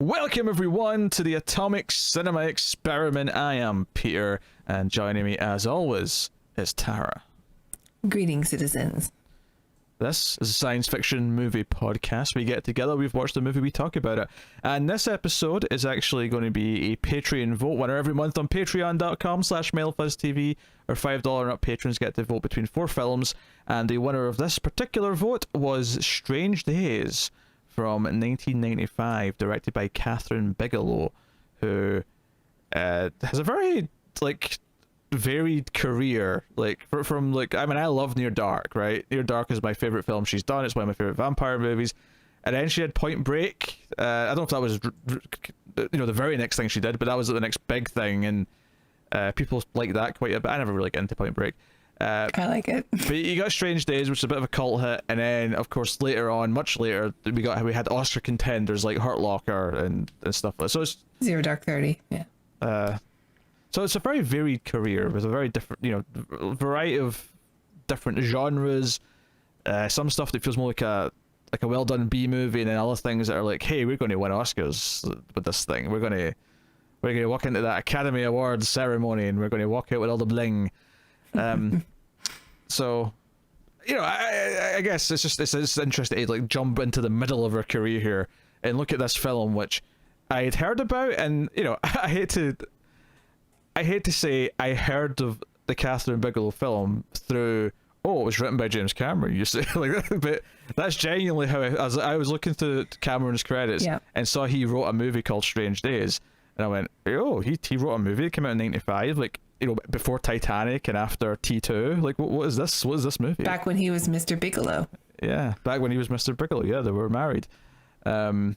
Welcome everyone to the Atomic Cinema Experiment. I am Peter, and joining me as always is Tara. Greetings, citizens. This is a science fiction movie podcast. We get together, we've watched the movie, we talk about it. And this episode is actually going to be a Patreon vote winner every month on patreon.com/MailFuzzTV. Our $5 and up patrons get to vote between 4 films, and the winner of this particular vote was Strange Days from 1995, directed by Kathryn Bigelow, who has a very, varied career. I love Near Dark, right? Near Dark is my favorite film she's done. It's one of my favorite vampire movies. And then she had Point Break. I don't know if that was, the very next thing she did, but that was the next big thing, and people like that quite a bit. I never really got into Point Break. I like it. But you got Strange Days, which is a bit of a cult hit, and then of course later on, much later, we had Oscar contenders like Hurt Locker and stuff like that. So it's Zero Dark 30, yeah. So it's a very varied career with a very different, variety of different genres. Some stuff that feels more like a well done B movie, and then other things that are like, hey, we're going to win Oscars with this thing. We're going to walk into that Academy Awards ceremony, and we're going to walk out with all the bling. So, I guess it's interesting to jump into the middle of her career here and look at this film, which I had heard about, and I hate to say I heard of the Kathryn Bigelow film through, it was written by James Cameron, you say, but that's genuinely how I was looking through Cameron's credits, yeah, and saw he wrote a movie called Strange Days, and I went, he wrote a movie that came out in 95, before Titanic and after T2. What is this? What is this movie? Back when he was Mr. Bigelow. Yeah, back when he was Mr. Bigelow. Yeah, they were married. And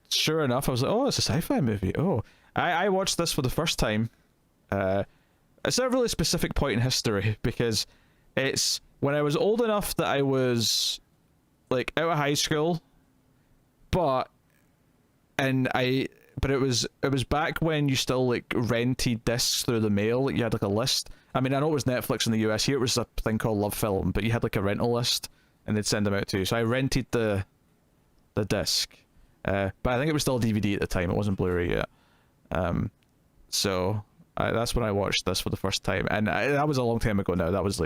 sure enough, I was like, it's a sci-fi movie. I watched this for the first time. It's a really specific point in history, because it's when I was old enough that I was out of high school, but it was back when you still rented discs through the mail. You had a list. I mean, I know it was Netflix in the US. Here it was a thing called Love Film, but you had a rental list, and they'd send them out to you. So I rented the disc, but I think it was still DVD at the time. It wasn't Blu-ray yet. So that's when I watched this for the first time, and that was a long time ago now. That was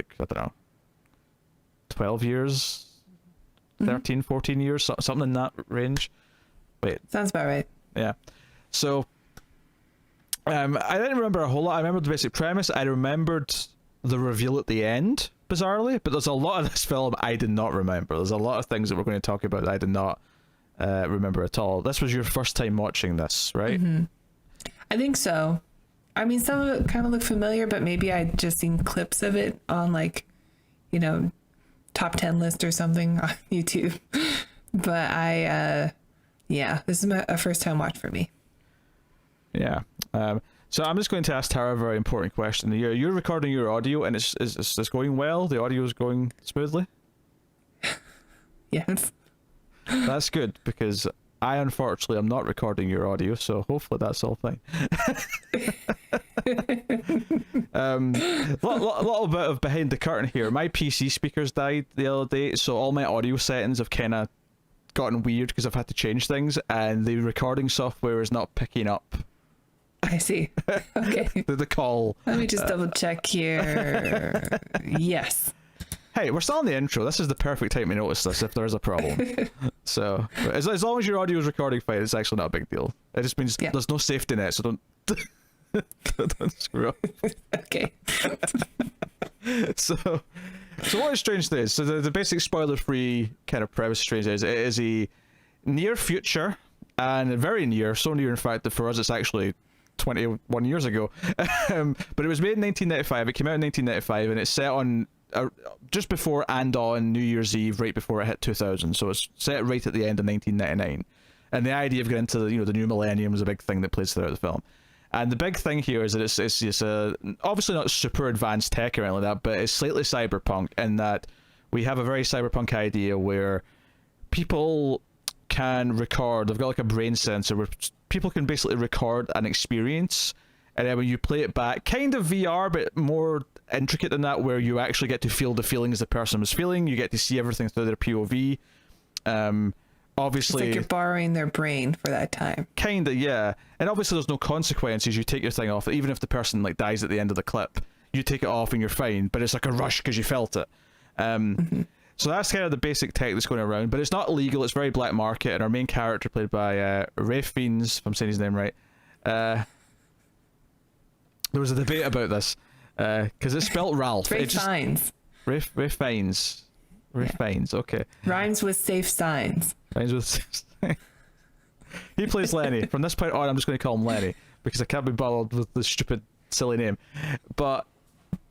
12 years, 13, 14 years, something in that range. Wait, sounds about right. Yeah. So, I didn't remember a whole lot. I remembered the basic premise. I remembered the reveal at the end, bizarrely, but there's a lot of this film I did not remember. There's a lot of things that we're going to talk about that I did not remember at all. This was your first time watching this, right? Mm-hmm. I think so. I mean, some of it kind of looked familiar, but maybe I'd just seen clips of it on top 10 list or something on YouTube. But this is a first time watch for me. Yeah. So I'm just going to ask Tara a very important question. You're recording your audio, and it's going well? The audio is going smoothly? Yes. That's good, because I unfortunately am not recording your audio, so hopefully that's all fine. Little bit of behind the curtain here. My PC speakers died the other day, so all my audio settings have kind of gotten weird because I've had to change things, and the recording software is not picking up. I see. Okay. the call. Let me just double check here. Yes. Hey, we're still on the intro. This is the perfect time to notice this if there's a problem. So as long as your audio is recording fine, it's actually not a big deal. It just means there's no safety net, so don't screw up. Okay. So what is Strange Days? So the basic spoiler-free kind of premise of Strange Days, it is a near future, and very near, so near in fact that for us it's actually 21 years ago. But it was made in 1995. It came out in 1995, and it's set on just before and on New Year's Eve, right before it hit 2000. So it's set right at the end of 1999. And the idea of getting into the new millennium is a big thing that plays throughout the film. And the big thing here is that it's obviously not super advanced tech or anything like that, but it's slightly cyberpunk in that we have a very cyberpunk idea where people can record. They've got a brain sensor where people can basically record an experience, and then when you play it back, kind of VR, but more intricate than that, where you actually get to feel the feelings the person was feeling. You get to see everything through their POV. obviously it's like you're borrowing their brain for that time. Kinda, yeah. And obviously there's no consequences. You take your thing off. Even if the person like dies at the end of the clip, you take it off and you're fine. But it's like a rush because you felt it. So that's kind of the basic tech that's going around. But it's not illegal. It's very black market. And our main character, played by Fiennes, if I'm saying his name right. There was a debate about this because it's spelt Ralph. Ray Fiennes. Ray Fiennes. Ray Fiennes. Okay. Rhymes with safe signs. Rhymes with. He plays Lenny. From this point on, I'm just going to call him Lenny because I can't be bothered with the stupid, silly name. But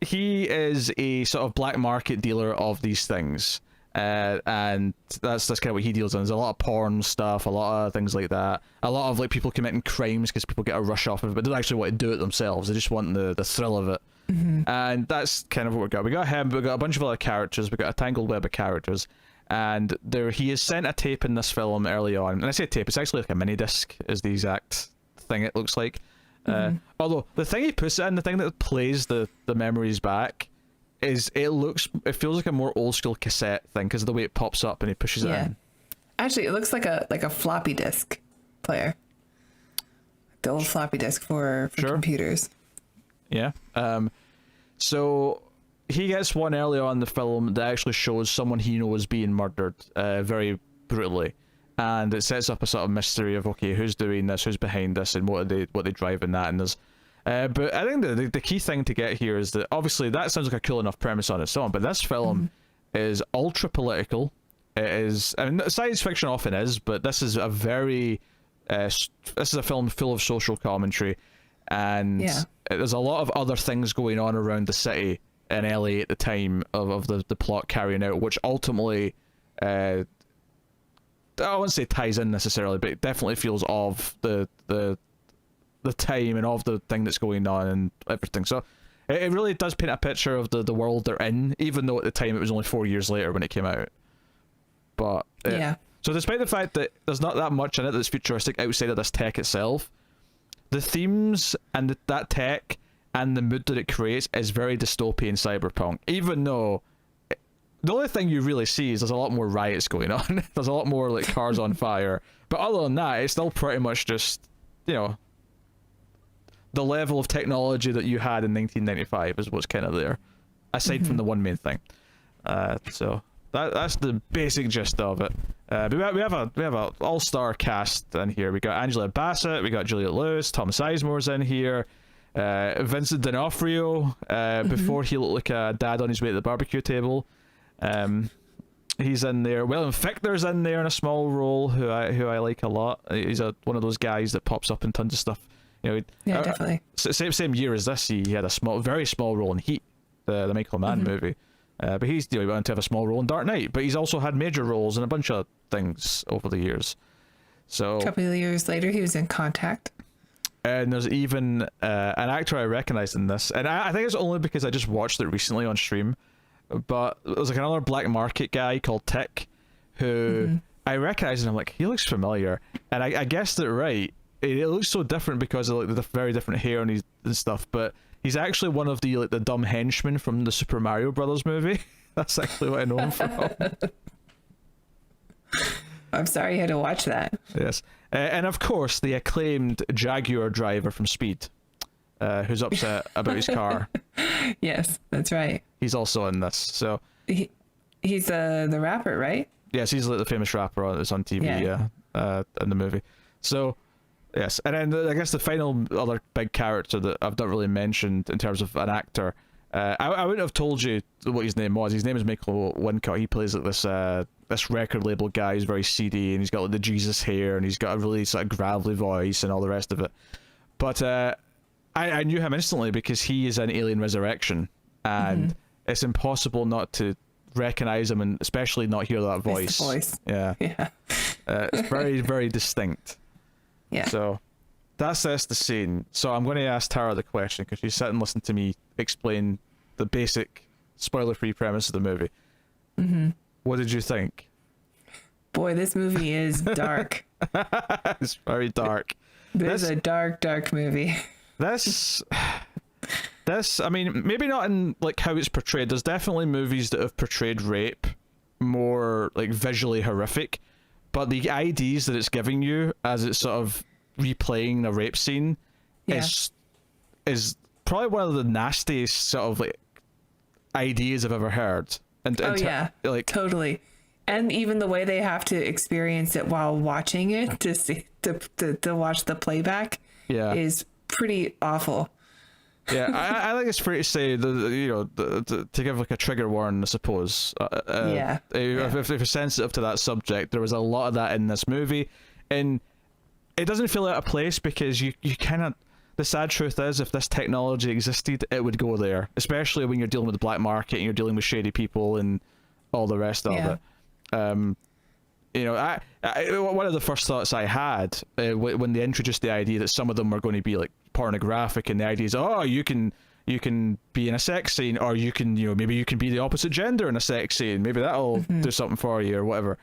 he is a sort of black market dealer of these things, and that's kind of what he deals in. There's a lot of porn stuff, a lot of things like that, a lot of like people committing crimes because people get a rush off of it, but they don't actually want to do it themselves. They just want the thrill of it. And that's kind of what we got. We got him, but we got a bunch of other characters. We got a tangled web of characters. And he is sent a tape in this film early on. And I say tape, it's actually like a mini disc is the exact thing it looks like. Although the thing he puts it in, the thing that plays the memories back, it feels like a more old school cassette thing because of the way it pops up and he pushes it in. Actually, it looks like a floppy disk player. The old floppy disk for computers. Yeah. So he gets one early on in the film that actually shows someone he knows being murdered very brutally, and it sets up a sort of mystery of, okay, who's doing this, who's behind this, and what they drive in that. And there's but I think the key thing to get here is that obviously that sounds like a cool enough premise on its own, but this film is ultra political. It is, I mean, science fiction often is, but this is a very this is a film full of social commentary, and there's a lot of other things going on around the city in LA at the time of the plot carrying out, which ultimately I wouldn't say ties in necessarily, but it definitely feels of the time and of the thing that's going on and everything. So it really does paint a picture of the world they're in, even though at the time it was only 4 years later when it came out. But so despite the fact that there's not that much in it that's futuristic outside of this tech itself, the themes and that tech and the mood that it creates is very dystopian cyberpunk, even though the only thing you really see is there's a lot more riots going on. There's a lot more like cars on fire, but other than that, it's still pretty much just, you know, the level of technology that you had in 1995 is what's kind of there, aside from the one main thing. So that's the basic gist of it. But we have a all-star cast in here. We got Angela Bassett, we got Juliette Lewis, Tom Sizemore's in here, Vincent D'Onofrio, before he looked like a dad on his way to the barbecue table. He's in there. William Fichtner's in there in a small role, who I like a lot. He's one of those guys that pops up in tons of stuff. You know, definitely. Same year as this, he had a very small role in Heat, the Michael Mann movie. But he went on to have a small role in Dark Knight. But he's also had major roles in a bunch of things over the years. So a couple of years later, he was in Contact. And there's even an actor I recognized in this, and I think it's only because I just watched it recently on stream. But there's like another black market guy called Tick, who I recognized, and I'm like, he looks familiar, and I guessed it right. It looks so different because of like the very different hair and stuff, but he's actually one of the dumb henchmen from the Super Mario Brothers movie. That's actually what I know him from. I'm sorry you had to watch that. Yes, and of course the acclaimed Jaguar driver from Speed, who's upset about his car. Yes, that's right. He's also in this. So he's the rapper, right? Yes, he's like the famous rapper that's on TV. In the movie. So. Yes, and then I guess the final other big character that I've not really mentioned in terms of an actor, I wouldn't have told you what his name was. His name is Michael Wincott. He plays like this record label guy who's very seedy, and he's got like the Jesus hair, and he's got a really sort of gravelly voice and all the rest of it. But I knew him instantly because he is in Alien Resurrection, and it's impossible not to recognize him, and especially not hear that voice. It's the voice. Yeah. It's very, very distinct. Yeah. So that's the scene. So I'm going to ask Tara the question because she's sitting and listening to me explain the basic spoiler-free premise of the movie. What did you think? Boy, this movie is dark. It's very dark. This is a dark, dark movie. This, I mean, maybe not in like how it's portrayed. There's definitely movies that have portrayed rape more like visually horrific, but the IDs that it's giving you as it's sort of replaying the rape scene is probably one of the nastiest sort of like ideas I've ever heard. And like totally. And even the way they have to experience it while watching it to see to watch the playback is pretty awful. Yeah, I think it's fair to say to give like a trigger warning, I suppose. If you're sensitive to that subject, there was a lot of that in this movie, and it doesn't feel out of place because you kind of. The sad truth is, if this technology existed, it would go there, especially when you're dealing with the black market and you're dealing with shady people and all the rest of it. One of the first thoughts I had when they introduced the idea that some of them were going to be like pornographic, and the idea is, you can be in a sex scene, or you can maybe you can be the opposite gender in a sex scene, maybe that'll do something for you or whatever.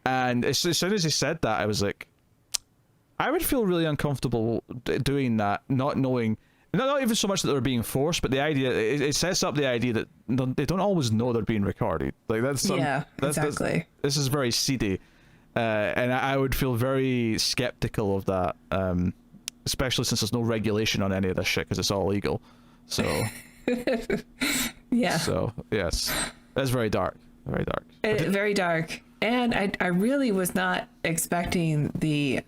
And as soon as he said that, I was like, I would feel really uncomfortable doing that, not knowing, not even so much that they're being forced, but the idea, it sets up the idea that they don't always know they're being recorded. Like exactly. This is very seedy, and I would feel very skeptical of that, especially since there's no regulation on any of this shit because it's all legal. So So yes, that's very dark, very dark. Very dark, and I really was not expecting the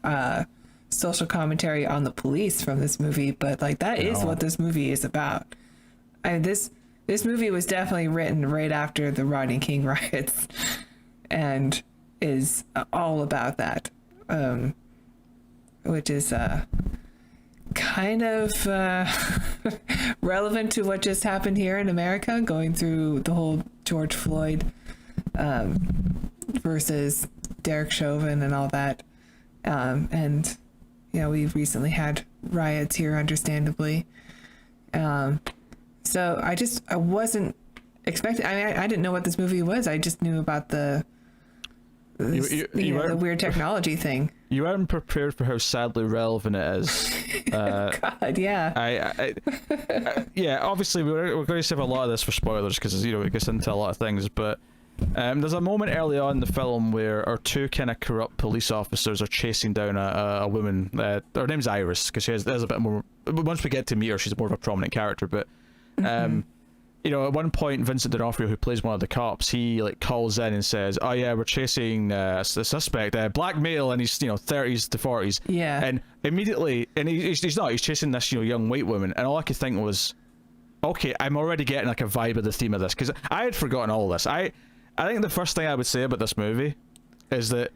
social commentary on the police from this movie, but like that is what this movie is about. This movie was definitely written right after the Rodney King riots, and is all about that, which is kind of relevant to what just happened here in America, going through the whole George Floyd versus Derek Chauvin and all that, and we've recently had riots here, understandably. So I wasn't expecting. I didn't know what this movie was. I just knew about the weird technology thing. You weren't prepared for how sadly relevant it is. God, yeah. Yeah. Obviously, we're going to save a lot of this for spoilers because it gets into a lot of things. But there's a moment early on in the film where our two kind of corrupt police officers are chasing down a woman. Her name's Iris because there's a bit more. Once we get to meet her, she's more of a prominent character. But at one point, Vincent D'Onofrio, who plays one of the cops, he calls in and says, "Oh yeah, we're chasing the suspect, black male, and he's 30s to 40s." Yeah. And immediately, and he's chasing this young white woman, and all I could think was, okay, I'm already getting a vibe of the theme of this because I had forgotten all this. I think the first thing I would say about this movie is that,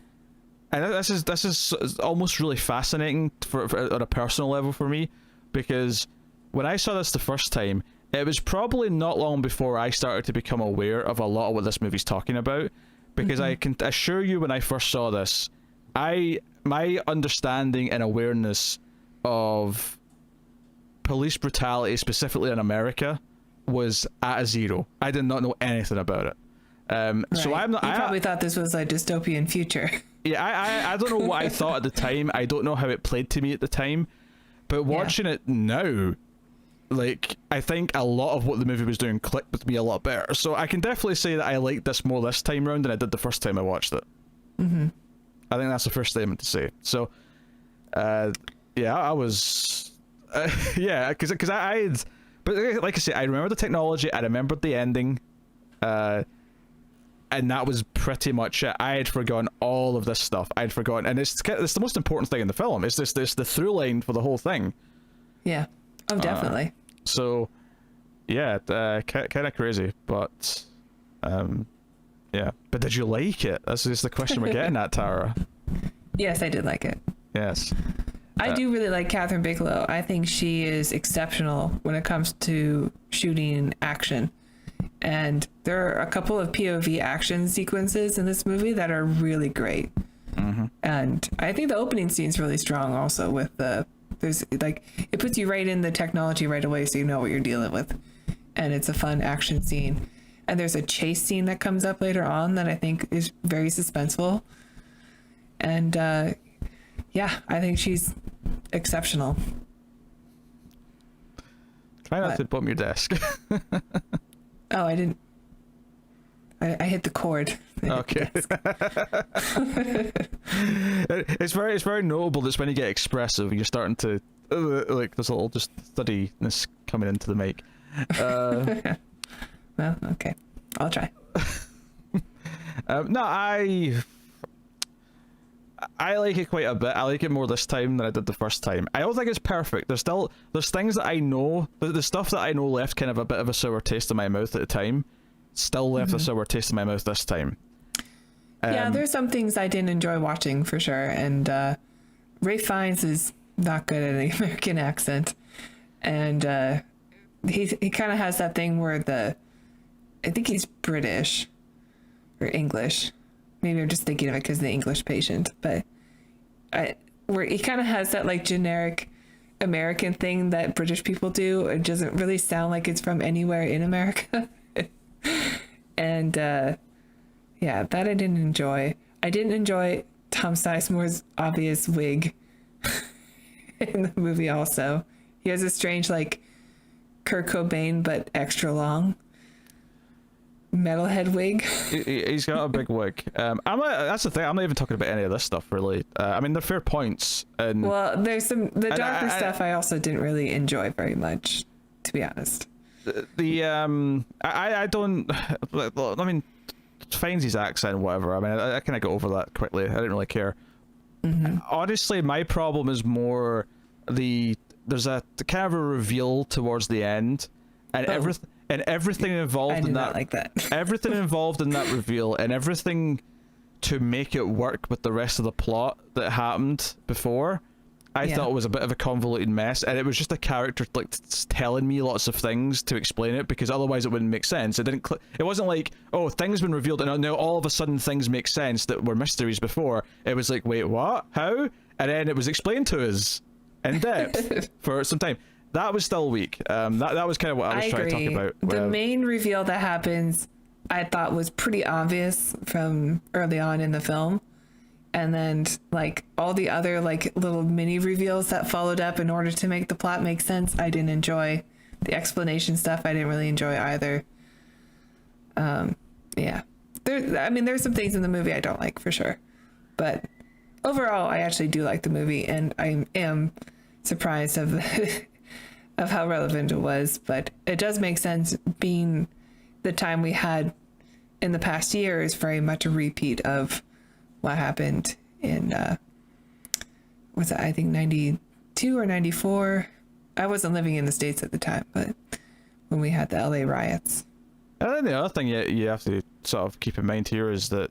and this is almost really fascinating for on a personal level for me, because when I saw this the first time, it was probably not long before I started to become aware of a lot of what this movie's talking about, because I can assure you when I first saw this, my understanding and awareness of police brutality, specifically in America, was at a zero. I did not know anything about it. So I'm not. You probably thought this was a dystopian future. Yeah, I don't know what I thought at the time. I don't know how it played to me at the time, but watching it now, I think a lot of what the movie was doing clicked with me a lot better. So I can definitely say that I liked this more this time around than I did the first time I watched it. Mm-hmm. I think that's the first statement to say. So, I was, because I had, but like I say, I remember the technology, I remembered the ending, and that was pretty much it. I had forgotten all of this stuff. I'd forgotten, and it's the most important thing in the film. It's the through line for the whole thing. Yeah. Oh, definitely. So, yeah, kind of crazy, but, yeah. But did you like it? That's just the question we're getting at, Tara. Yes, I did like it. Yes. I do really like Kathryn Bigelow. I think she is exceptional when it comes to shooting action. And there are a couple of POV action sequences in this movie that are really great. Mm-hmm. And I think the opening scene is really strong also with there's it puts you right in the technology right away, so you know what you're dealing with, and it's a fun action scene. And there's a chase scene that comes up later on that I think is very suspenseful, and I think she's exceptional. Try not to bump your desk. Oh, I didn't. I hit the cord. Okay. It's very notable that when you get expressive, you're starting to like there's a little just steadiness coming into the mic. Well, okay, I'll try. No, I like it quite a bit. I like it more this time than I did the first time. I don't think it's perfect. There's things that I know, the stuff that I know left kind of a bit of a sour taste in my mouth at the time. Still left a sour taste in my mouth this time. Yeah, there's some things I didn't enjoy watching for sure, and Ray Fiennes is not good at an American accent, and he kind of has that thing where I think he's British or English. Maybe I'm just thinking of it because the English Patient, but where he kind of has that like generic American thing that British people do. It doesn't really sound like it's from anywhere in America. And yeah, that I didn't enjoy. I didn't enjoy Tom Sizemore's obvious wig in the movie also. He has a strange like Kurt Cobain but extra long metalhead wig. He's got a big wig. That's the thing. I'm not even talking about any of this stuff really. I mean, they're fair points. And well, there's the darker stuff I also didn't really enjoy very much, to be honest. I don't. I mean, finds his accent, whatever. I mean, I kind of got over that quickly. I didn't really care. Honestly, my problem is more there's a kind of a reveal towards the end, and everything involved in that, like that. everything involved in that reveal, and everything to make it work with the rest of the plot that happened before. I thought it was a bit of a convoluted mess, and it was just a character like telling me lots of things to explain it, because otherwise it wouldn't make sense. It didn't. It wasn't like, oh, things been revealed and now all of a sudden things make sense that were mysteries before. It was like, wait, what? How? And then it was explained to us in depth for some time. That was still weak. That was kind of what I was trying to talk about. The main reveal that happens, I thought was pretty obvious from early on in the film. And then like all the other like little mini reveals that followed up in order to make the plot make sense, I didn't enjoy. The explanation stuff I didn't really enjoy either. Yeah, there's some things in the movie I don't like for sure, but overall I actually do like the movie, and I am surprised of of how relevant it was. But it does make sense, being the time we had in the past year is very much a repeat of what happened in was that, I think 92 or 94. I wasn't living in the States at the time, but when we had the LA riots. And then the other thing you have to sort of keep in mind here is that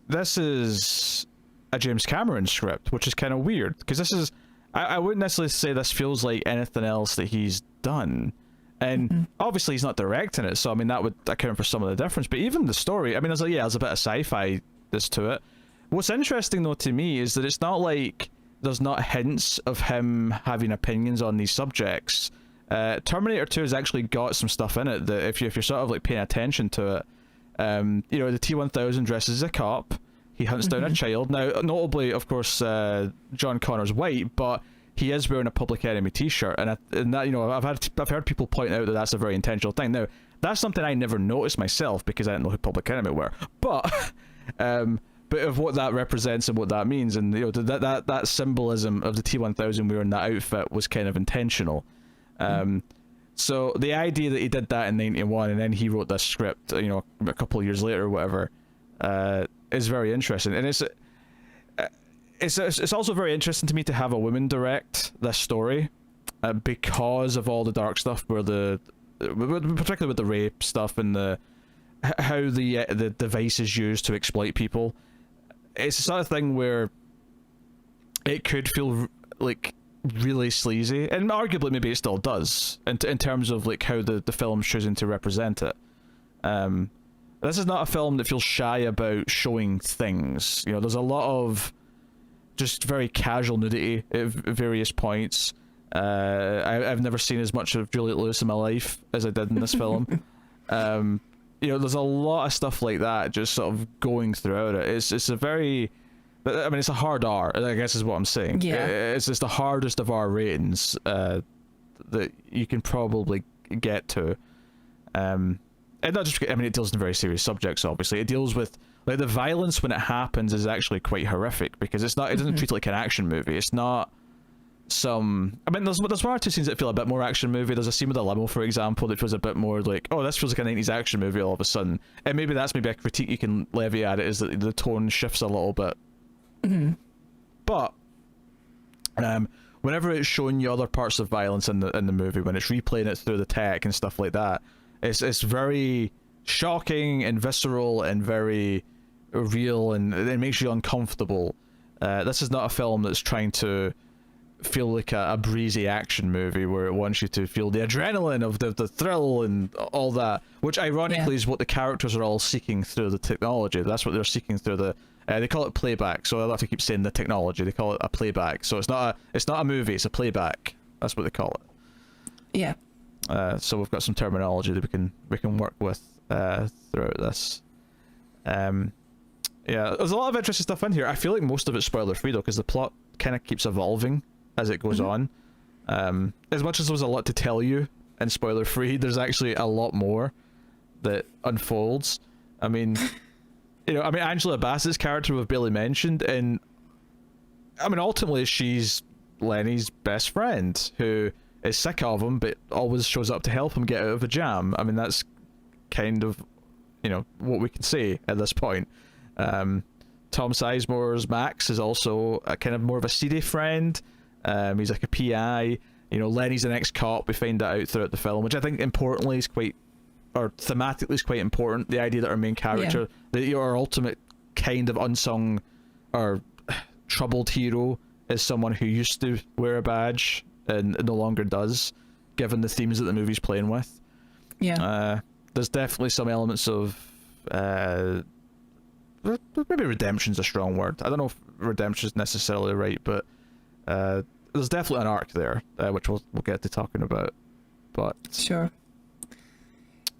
this is a James Cameron script, which is kind of weird, because this is, I wouldn't necessarily say this feels like anything else that he's done. And obviously he's not directing it, so I mean that would account for some of the difference. But even the story, I mean, there's a bit of sci-fi this to it. What's interesting though to me is that it's not like there's not hints of him having opinions on these subjects. Terminator 2 has actually got some stuff in it that if you're sort of like paying attention to it, you know, the T-1000 dresses as a cop. He hunts down a child. Now, notably, of course, John Connor's white, but he is wearing a Public Enemy T-shirt, and that, you know, I've heard people point out that that's a very intentional thing. Now, that's something I never noticed myself because I didn't know who Public Enemy were, but of what that represents and what that means, and you know, that symbolism of the T-1000 wearing that outfit was kind of intentional. So the idea that he did that in 91 and then he wrote this script, you know, a couple of years later or whatever, is very interesting. And it's also very interesting to me to have a woman direct this story, because of all the dark stuff, particularly with the rape stuff and how the device is used to exploit people. It's the sort of thing where it could feel like really sleazy, and arguably maybe it still does in terms of like how the film's choosing to represent it. This is not a film that feels shy about showing things. You know, there's a lot of just very casual nudity at various points. I've never seen as much of Juliette Lewis in my life as I did in this film. You know, there's a lot of stuff like that just sort of going throughout it. It's a very, I mean, it's a hard R, I guess is what I'm saying. Yeah. It's just the hardest of R ratings that you can probably get to. and not just, I mean, it deals in very serious subjects, obviously. It deals with, like, the violence when it happens is actually quite horrific, because it doesn't treat it like an action movie. It's not some, I mean, there's one or two scenes that feel a bit more action movie. There's a scene with a limo, for example, that feels a bit more like, oh, this feels like a 90s action movie all of a sudden. And maybe that's maybe a critique you can levy at it, is that the tone shifts a little bit. But whenever it's showing you other parts of violence in the movie, when it's replaying it through the tech and stuff like that, it's very shocking and visceral and very real, and it makes you uncomfortable. This is not a film that's trying to feel like a breezy action movie where it wants you to feel the adrenaline of the thrill and all that, which ironically is what the characters are all seeking through the technology. That's what they're seeking through the they call it playback, so I'll have to keep saying the technology. They call it a playback, so it's not a movie, it's a playback. That's what they call it. So we've got some terminology that we can work with throughout this. There's a lot of interesting stuff in here. I feel like most of it's spoiler free though, because the plot kind of keeps evolving as it goes on. As much as there's a lot to tell you in spoiler free, there's actually a lot more that unfolds. I mean, Angela Bassett's character we've barely mentioned, and I mean, ultimately she's Lenny's best friend who is sick of him but always shows up to help him get out of a jam. I mean, that's kind of what we can say at this point. Tom Sizemore's Max is also a kind of more of a seedy friend. He's like a PI. Lenny's an ex-cop. We find that out throughout the film, which I think importantly is quite, or thematically is quite important. The idea that our main character, that our ultimate kind of unsung or troubled hero, is someone who used to wear a badge and no longer does, given the themes that the movie's playing with. There's definitely some elements of maybe redemption's a strong word. I don't know if redemption's necessarily right, but there's definitely an arc there, which we'll get to talking about. But sure.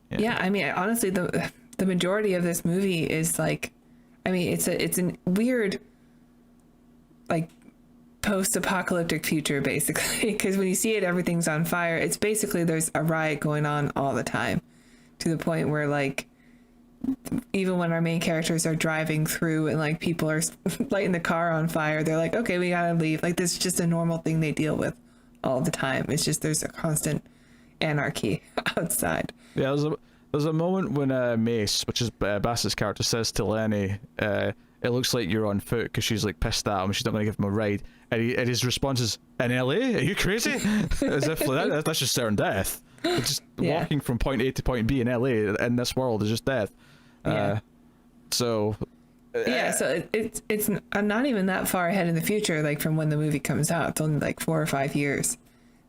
Yeah, I mean, honestly, the majority of this movie is like, I mean, it's a weird, like, post-apocalyptic future, basically, because when you see it, everything's on fire. It's basically there's a riot going on all the time, to the point where, like, even when our main characters are driving through and like people are lighting the car on fire, they're like, okay, we gotta leave. Like, this is just a normal thing they deal with all the time. It's just there's a constant anarchy outside. Yeah, there's a moment when Mace, which is Bassett's character, says to Lenny, it looks like you're on foot, because she's like pissed at him, she's not going to give him a ride, and his response is, in LA? Are you crazy? As if that's just certain death. Just walking from point A to point B in LA in this world is just death. So it's not even that far ahead in the future, like from when the movie comes out. It's only like 4 or 5 years,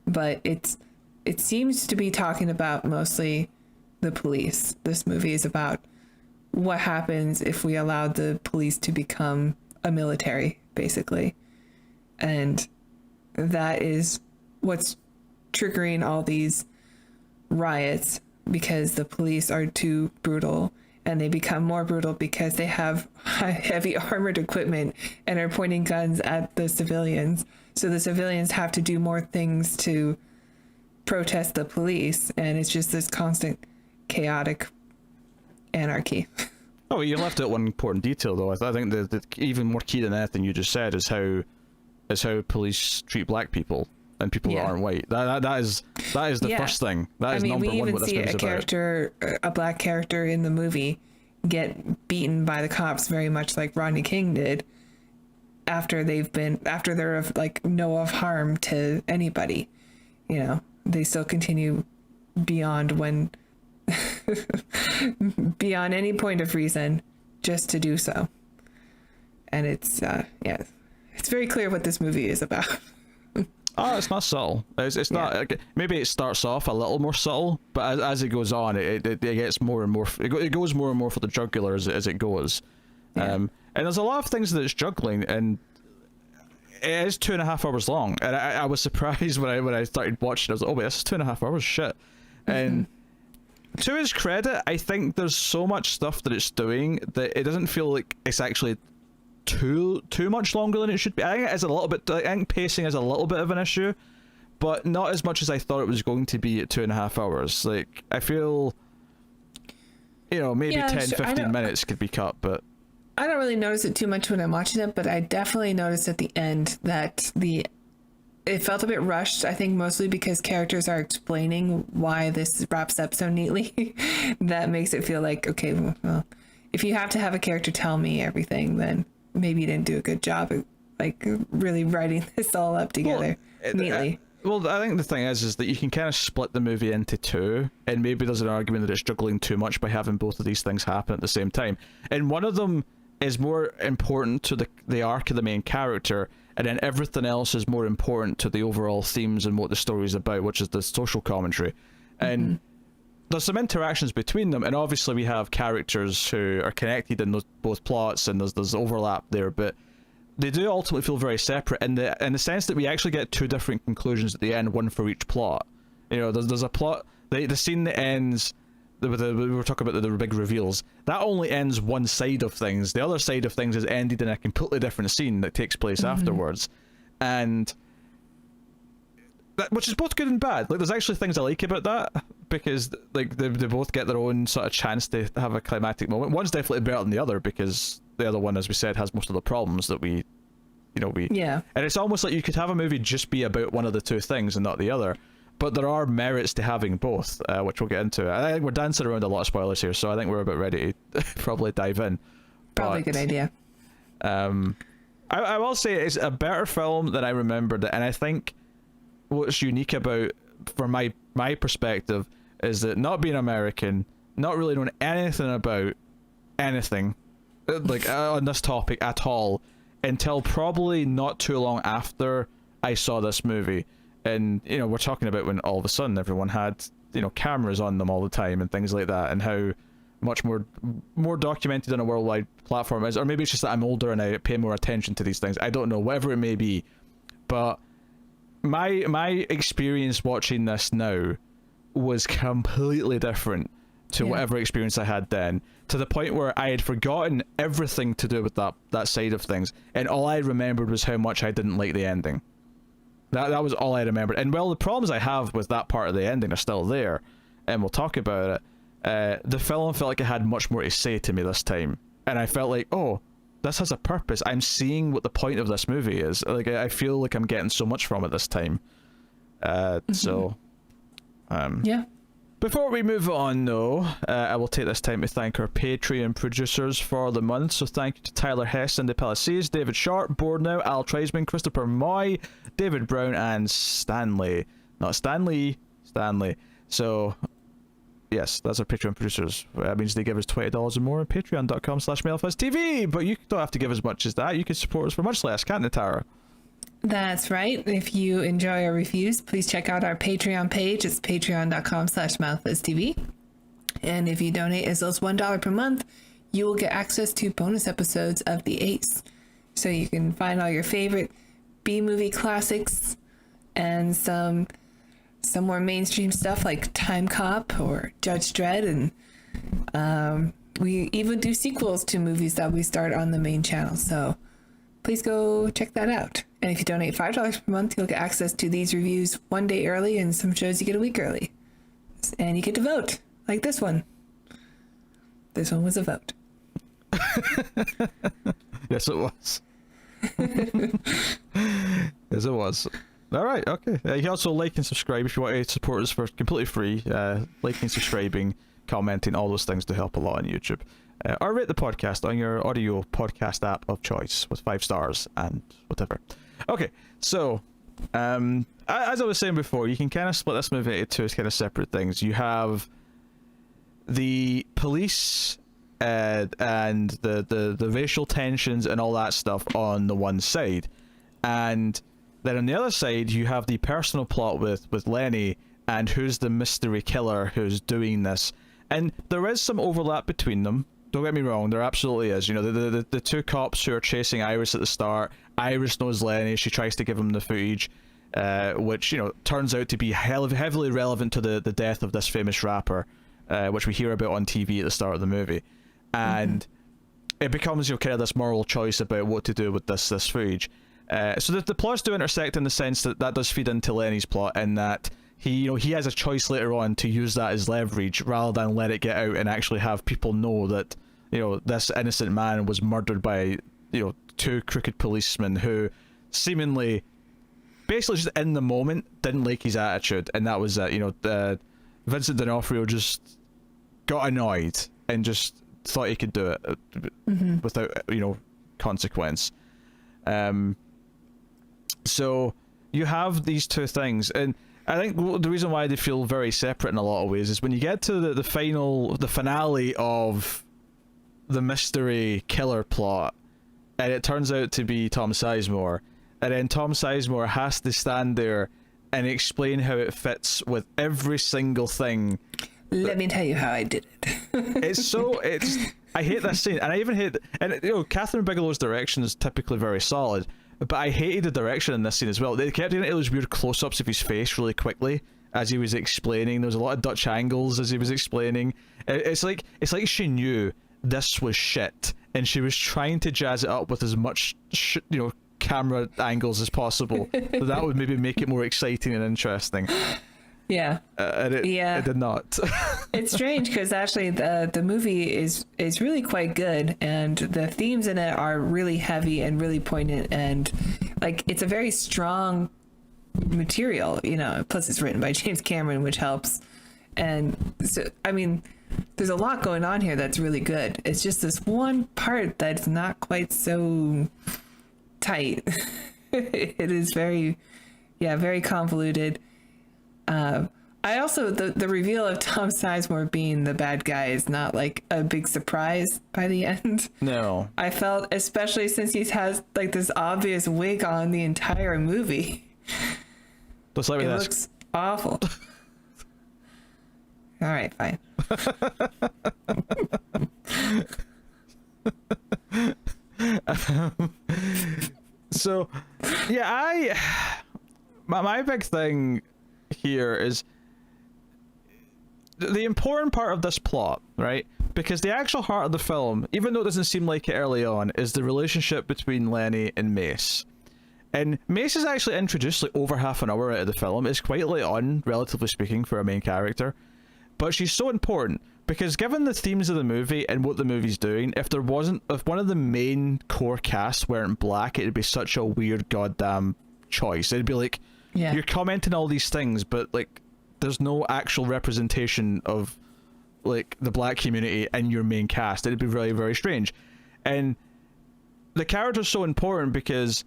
but it seems to be talking about mostly the police. This movie is about what happens if we allowed the police to become a military, basically, and that is what's triggering all these riots, because the police are too brutal, and they become more brutal because they have heavy armored equipment and are pointing guns at the civilians. So the civilians have to do more things to protest the police, and it's just this constant chaotic anarchy. Oh, you left out one important detail though. I think the even more key than anything you just said is how police treat black people and people that aren't white. That is the first thing. That is number one. What this movie's about. A black character in the movie get beaten by the cops, very much like Rodney King did, after they're of like no of harm to anybody. They still continue beyond any point of reason just to do so. And it's very clear what this movie is about. Oh, it's not subtle. It's not. Maybe it starts off a little more subtle, but as it goes on, it gets more and more. It goes more and more for the jugular as it goes. And there's a lot of things that it's juggling, and it is 2.5 hours long. And I was surprised when I started watching. I was like, oh wait, this is 2.5 hours. Shit. And to his credit, I think there's so much stuff that it's doing that it doesn't feel like it's actually too much longer than it should be. I think it is a little bit. I think pacing is a little bit of an issue, but not as much as I thought it was going to be at 2.5 hours. Like, I feel you know, maybe Yeah, 10, sure. 15 minutes could be cut, but I don't really notice it too much when I'm watching it, but I definitely noticed at the end that it felt a bit rushed. I think mostly because characters are explaining why this wraps up so neatly. That makes it feel like, okay, well, if you have to have a character tell me everything, then maybe you didn't do a good job at like really writing this all up together neatly. Well, I think the thing is that you can kind of split the movie into two, and maybe there's an argument that it's struggling too much by having both of these things happen at the same time. And one of them is more important to the arc of the main character, and then everything else is more important to the overall themes and what the story is about, which is the social commentary. And there's some interactions between them, and obviously we have characters who are connected in those both plots, and there's overlap there, but they do ultimately feel very separate in the sense that we actually get two different conclusions at the end, one for each plot. You know, there's a plot, the scene that ends we were talking about the big reveals, that only ends one side of things. The other side of things is ended in a completely different scene that takes place afterwards, and that, which is both good and bad. Like, there's actually things I like about that, because like they both get their own sort of chance to have a climactic moment. One's definitely better than the other, because the other one, as we said, has most of the problems that we yeah. And it's almost like you could have a movie just be about one of the two things and not the other. But there are merits to having both, which we'll get into. I think we're dancing around a lot of spoilers here, so I think we're about ready to probably dive in. Probably a good idea. I will say it's a better film than I remembered it, and I think what's unique about, from my perspective, is that not being American, not really knowing anything about anything like on this topic at all, until probably not too long after I saw this movie. And, you know, we're talking about when all of a sudden everyone had, you know, cameras on them all the time and things like that, and how much more documented on a worldwide platform is. Or maybe it's just that I'm older and I pay more attention to these things. I don't know, whatever it may be. But my experience watching this now was completely different to whatever experience I had then, to the point where I had forgotten everything to do with that side of things, and all I remembered was how much I didn't like the ending. That was all I remembered. And well, the problems I have with that part of the ending are still there, and we'll talk about it. The film felt like it had much more to say to me this time, and I felt like, oh, this has a purpose. I'm seeing what the point of this movie is. Like, I feel like I'm getting so much from it this time. So, yeah. Before we move on, though, I will take this time to thank our Patreon producers for the month. So thank you to Tyler Hess, Cindy Palacios, David Sharp, Boardnow, Al Treisman, Christopher Moy, David Brown, and Stanley. Not Stanley, Stanley. So, yes, that's our Patreon producers. That means they give us $20 or more on patreon.com/MailFuzzTV. But you don't have to give as much as that. You can support us for much less, can't you, Tara? That's right. If you enjoy our reviews, please check out our Patreon page. It's patreon.com/MouthFuzzTV. And if you donate as low as $1 per month, you will get access to bonus episodes of The Ace. So you can find all your favorite B-movie classics and some more mainstream stuff like Time Cop or Judge Dredd. And we even do sequels to movies that we start on the main channel. So please go check that out. And if you donate $5 per month, you'll get access to these reviews one day early, and some shows you get a week early. And you get to vote, like this one. This one was a vote. Yes, it was. Yes, it was. All right, okay. You can also like and subscribe if you want to support us for completely free. Liking, subscribing, commenting, all those things to help a lot on YouTube. Or rate the podcast on your audio podcast app of choice with 5 stars and whatever. Okay, so as I was saying before, you can kind of split this movie into two kind of separate things. You have the police and the racial tensions and all that stuff on the one side, and then on the other side you have the personal plot with Lenny and who's the mystery killer who's doing this. And there is some overlap between them. Don't get me wrong, there absolutely is. You know, the two cops who are chasing Iris at the start, Iris knows Lenny, she tries to give him the footage, which, you know, turns out to be heavily relevant to the death of this famous rapper, which we hear about on TV at the start of the movie. And it becomes, you know, kind of this moral choice about what to do with this footage. So the plots do intersect in the sense that does feed into Lenny's plot, in that he has a choice later on to use that as leverage rather than let it get out and actually have people know that, this innocent man was murdered by, two crooked policemen who seemingly, basically just in the moment, didn't like his attitude, and that was it. Vincent D'Onofrio just got annoyed and just thought he could do it without, consequence. So you have these two things, and I think the reason why they feel very separate in a lot of ways is when you get to the finale of the mystery killer plot, and it turns out to be Tom Sizemore, and then Tom Sizemore has to stand there and explain how it fits with every single thing. Let me tell you how I did it. I hate that scene, and I even hate, and Kathryn Bigelow's direction is typically very solid, but I hated the direction in this scene as well. They kept doing those weird close-ups of his face really quickly as he was explaining. There was a lot of Dutch angles as he was explaining. It's like she knew this was shit, and she was trying to jazz it up with as much camera angles as possible, so that would maybe make it more exciting and interesting. Yeah. And it did not. It's strange because actually the movie is really quite good, and the themes in it are really heavy and really poignant, and like it's a very strong material, plus it's written by James Cameron, which helps. And so, I mean, there's a lot going on here that's really good. It's just this one part that's not quite so tight. It is very convoluted. I also, the reveal of Tom Sizemore being the bad guy is not like a big surprise by the end. No. I felt, especially since he has like this obvious wig on the entire movie. It looks awful. All right, fine. So, yeah, my big thing here is the important part of this plot, right? Because the actual heart of the film, even though it doesn't seem like it early on, is the relationship between Lenny and Mace. And Mace is actually introduced like over half an hour out of the film. It's quite late on, relatively speaking, for a main character. But she's so important because given the themes of the movie and what the movie's doing, if one of the main core cast weren't black, it'd be such a weird goddamn choice. It'd be like, you're commenting all these things, but like there's no actual representation of like the black community in your main cast. It'd be very, very strange. And the character's so important because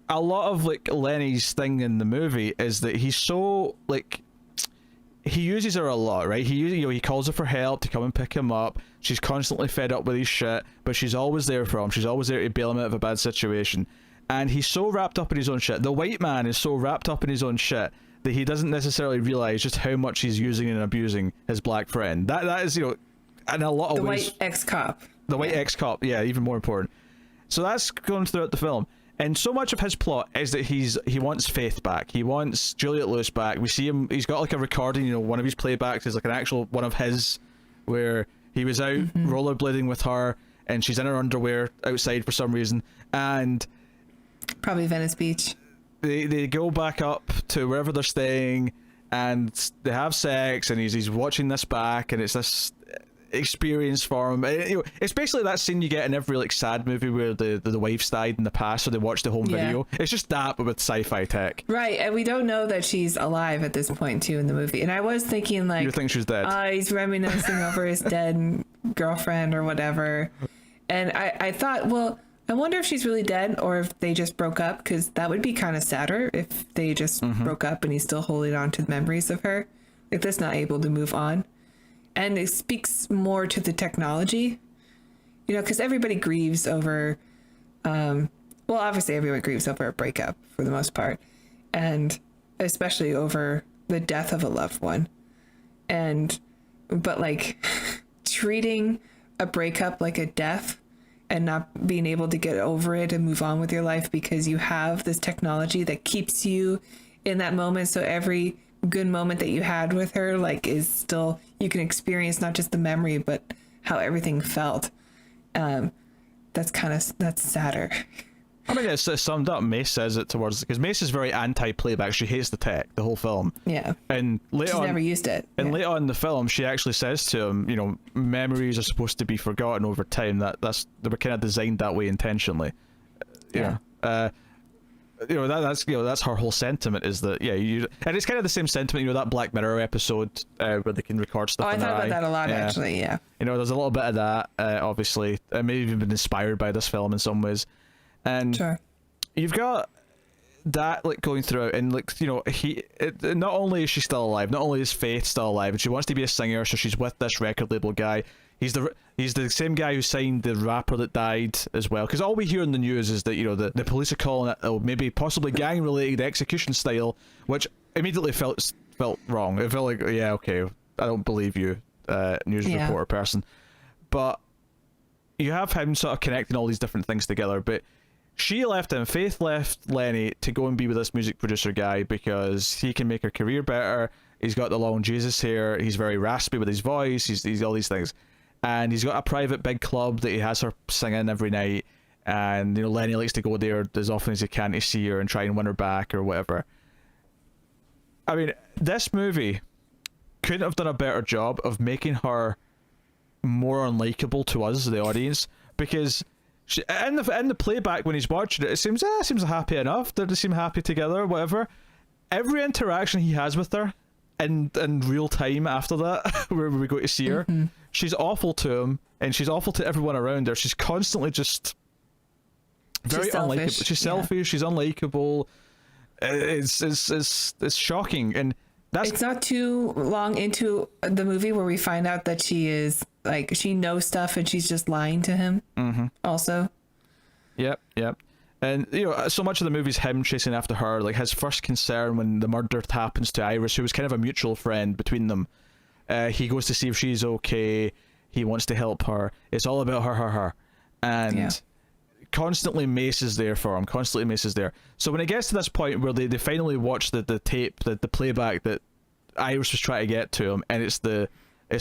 a lot of like Lenny's thing in the movie is that he's so like, he uses her a lot, right? He calls her for help to come and pick him up. She's constantly fed up with his shit, but she's always there for him. She's always there to bail him out of a bad situation. And he's so wrapped up in his own shit. The white man is so wrapped up in his own shit that he doesn't necessarily realize just how much he's using and abusing his black friend. That is, in a lot of ways. The white ex-cop. The white ex-cop, yeah, even more important. So that's going throughout the film. And so much of his plot is that he wants Faith back. He wants Juliette Lewis back. We see him, he's got like a recording, one of his playbacks is like an actual one of his where he was out rollerblading with her and she's in her underwear outside for some reason. And probably Venice Beach. They go back up to wherever they're staying and they have sex and he's watching this back and it's this experience for him. It's basically that scene you get in every like sad movie where the wife's died in the past so they watch the home video. It's just that but with sci-fi tech. Right, and we don't know that she's alive at this point too in the movie. And I was thinking like, you think she's dead? He's reminiscing over his dead girlfriend or whatever. And I thought, well, I wonder if she's really dead or if they just broke up, because that would be kind of sadder if they just broke up and he's still holding on to the memories of her. Like that's not able to move on. And it speaks more to the technology, because everybody grieves over, well, obviously everyone grieves over a breakup for the most part, and especially over the death of a loved one. But like treating a breakup like a death and not being able to get over it and move on with your life because you have this technology that keeps you in that moment. So every good moment that you had with her like is still, you can experience not just the memory but how everything felt. That's sadder. I mean, it's summed up. Mace says it towards, because Mace is very anti-playback. She hates the tech, the whole film. Yeah. And later She's on, never used it. and later on in the film, she actually says to him, you know, memories are supposed to be forgotten over time. They were kind of designed that way intentionally. Yeah. You know, that's her whole sentiment, is that, and it's kind of the same sentiment, you know, that Black Mirror episode where they can record stuff. Oh, I thought about that a lot, actually. Yeah. You know, there's a little bit of that, obviously. Maybe even been inspired by this film in some ways. And Sure. you've got that, like, going through it, and, like, you know, not only is she still alive, not only is Faith still alive, but she wants to be a singer, so she's with this record label guy. He's the same guy who signed the rapper that died as well. Because all we hear in the news is that, you know, the police are calling it maybe possibly gang related execution style, which immediately felt wrong. It felt like, yeah, okay, I don't believe you, news reporter person. But you have him sort of connecting all these different things together. But she left him, Faith left Lenny to go and be with this music producer guy because he can make her career better. He's got the long Jesus hair. He's very raspy with his voice. He's all these things. And he's got a private big club that he has her sing in every night. And, you know, Lenny likes to go there as often as he can to see her and try and win her back or whatever. I mean, this movie couldn't have done a better job of making her more unlikable to us, the audience, because she, in the playback when he's watching it, it seems happy enough. They seem happy together, whatever. Every interaction he has with her in real time after that, where we go to see her, she's awful to him, and she's awful to everyone around her. She's constantly just very unlikable. She's selfish. She's unlikable. It's shocking, and it's not too long into the movie where we find out that she is like, she knows stuff and she's just lying to him. Also. Yep. And, you know, so much of the movie's him chasing after her. Like, his first concern when the murder happens to Iris, who was kind of a mutual friend between them. He goes to see if she's okay. He wants to help her. It's all about her. And constantly Mace is there for him. So when it gets to this point where they finally watch the tape, the playback that Iris was trying to get to him, and it's the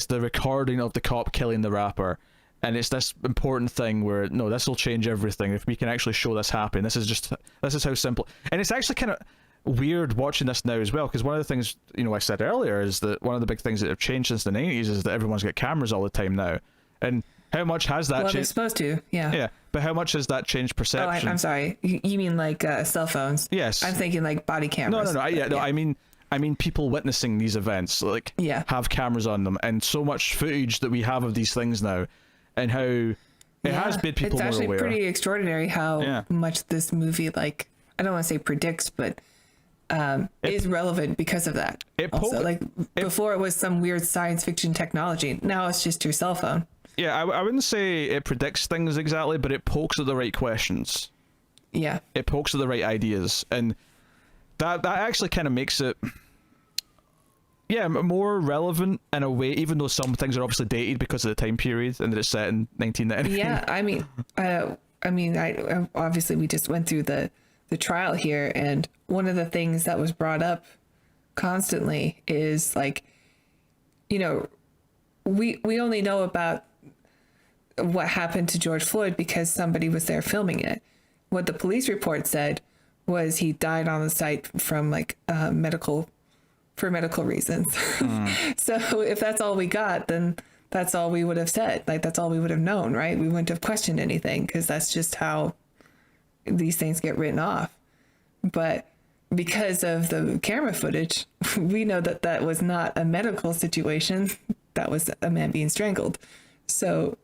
recording of the cop killing the rapper. And it's this important thing where, no, this will change everything. If we can actually show this happen, this is how simple. And it's actually kind of weird watching this now as well, because one of the things, you know, I said earlier is that one of the big things that have changed since the 90s is that everyone's got cameras all the time now. And how much has that changed? Well, they're supposed to, yeah. Yeah, but how much has that changed perception? Oh, I'm sorry. You mean like cell phones? Yes. I'm thinking like body cameras. No. I mean people witnessing these events, like, have cameras on them, and so much footage that we have of these things now. And how it has made people more aware. It's actually pretty extraordinary how much this movie, like, I don't want to say predicts, but is relevant because of that. Before it was some weird science fiction technology. Now it's just your cell phone. Yeah, I wouldn't say it predicts things exactly, but it pokes at the right questions. Yeah. It pokes at the right ideas. And that actually kind of makes it... Yeah, more relevant in a way, even though some things are obviously dated because of the time period and that it's set in 1999. Yeah, I mean, obviously we just went through the trial here, and one of the things that was brought up constantly is, like, you know, we only know about what happened to George Floyd because somebody was there filming it. What the police report said was he died on the site from like medical reasons. So if that's all we got, then that's all we would have said. Like, that's all we would have known, right? We wouldn't have questioned anything because that's just how these things get written off. But because of the camera footage, we know that that was not a medical situation. That was a man being strangled. So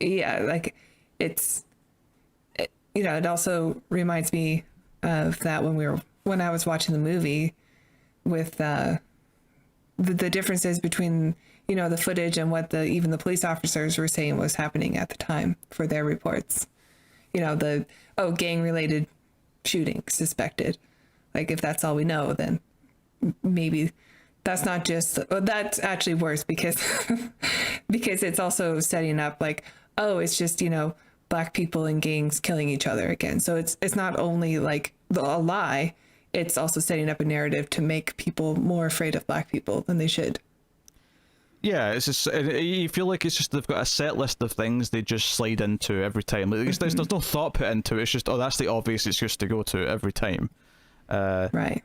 yeah, like, it also reminds me of that when I was watching the movie, with the differences between, you know, the footage and what even the police officers were saying was happening at the time for their reports. You know, gang related shooting suspected. Like, if that's all we know, then maybe that's not just, that's actually worse because because it's also setting up like, oh, it's just, you know, black people in gangs killing each other again. So it's not only like a lie, it's also setting up a narrative to make people more afraid of black people than they should. Yeah, it's just you feel like it's just they've got a set list of things they just slide into every time. Like, there's no thought put into it. It's just, oh, that's the obvious excuse to go to every time. Right.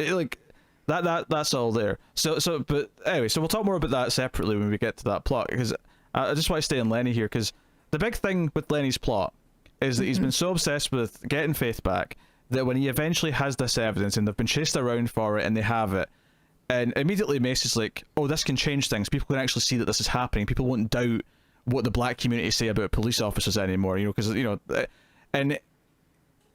Like that's all there. So but anyway, so we'll talk more about that separately when we get to that plot, because I just want to stay on Lenny here, because the big thing with Lenny's plot is that he's been so obsessed with getting Faith back that when he eventually has this evidence and they've been chased around for it and they have it, and immediately Mace is like, oh, this can change things. People can actually see that this is happening. People won't doubt what the black community say about police officers anymore, because and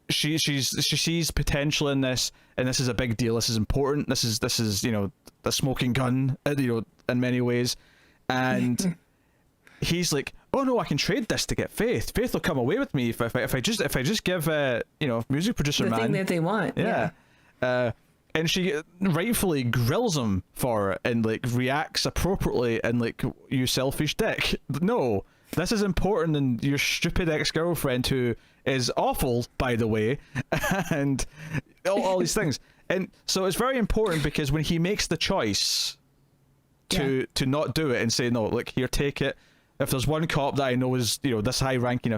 she sees potential in this, and this is a big deal. This is important. This is the smoking gun, in many ways. And he's like, oh no, I can trade this to get Faith. Faith will come away with me if I just give music producer the man thing that they want. Yeah. And she rightfully grills him for it and like reacts appropriately and like, you selfish dick. No, this is important than your stupid ex-girlfriend, who is awful, by the way, and all these things. And so it's very important, because when he makes the choice to not do it and say, no, like, here, take it. If there's one cop that I know is, this high-ranking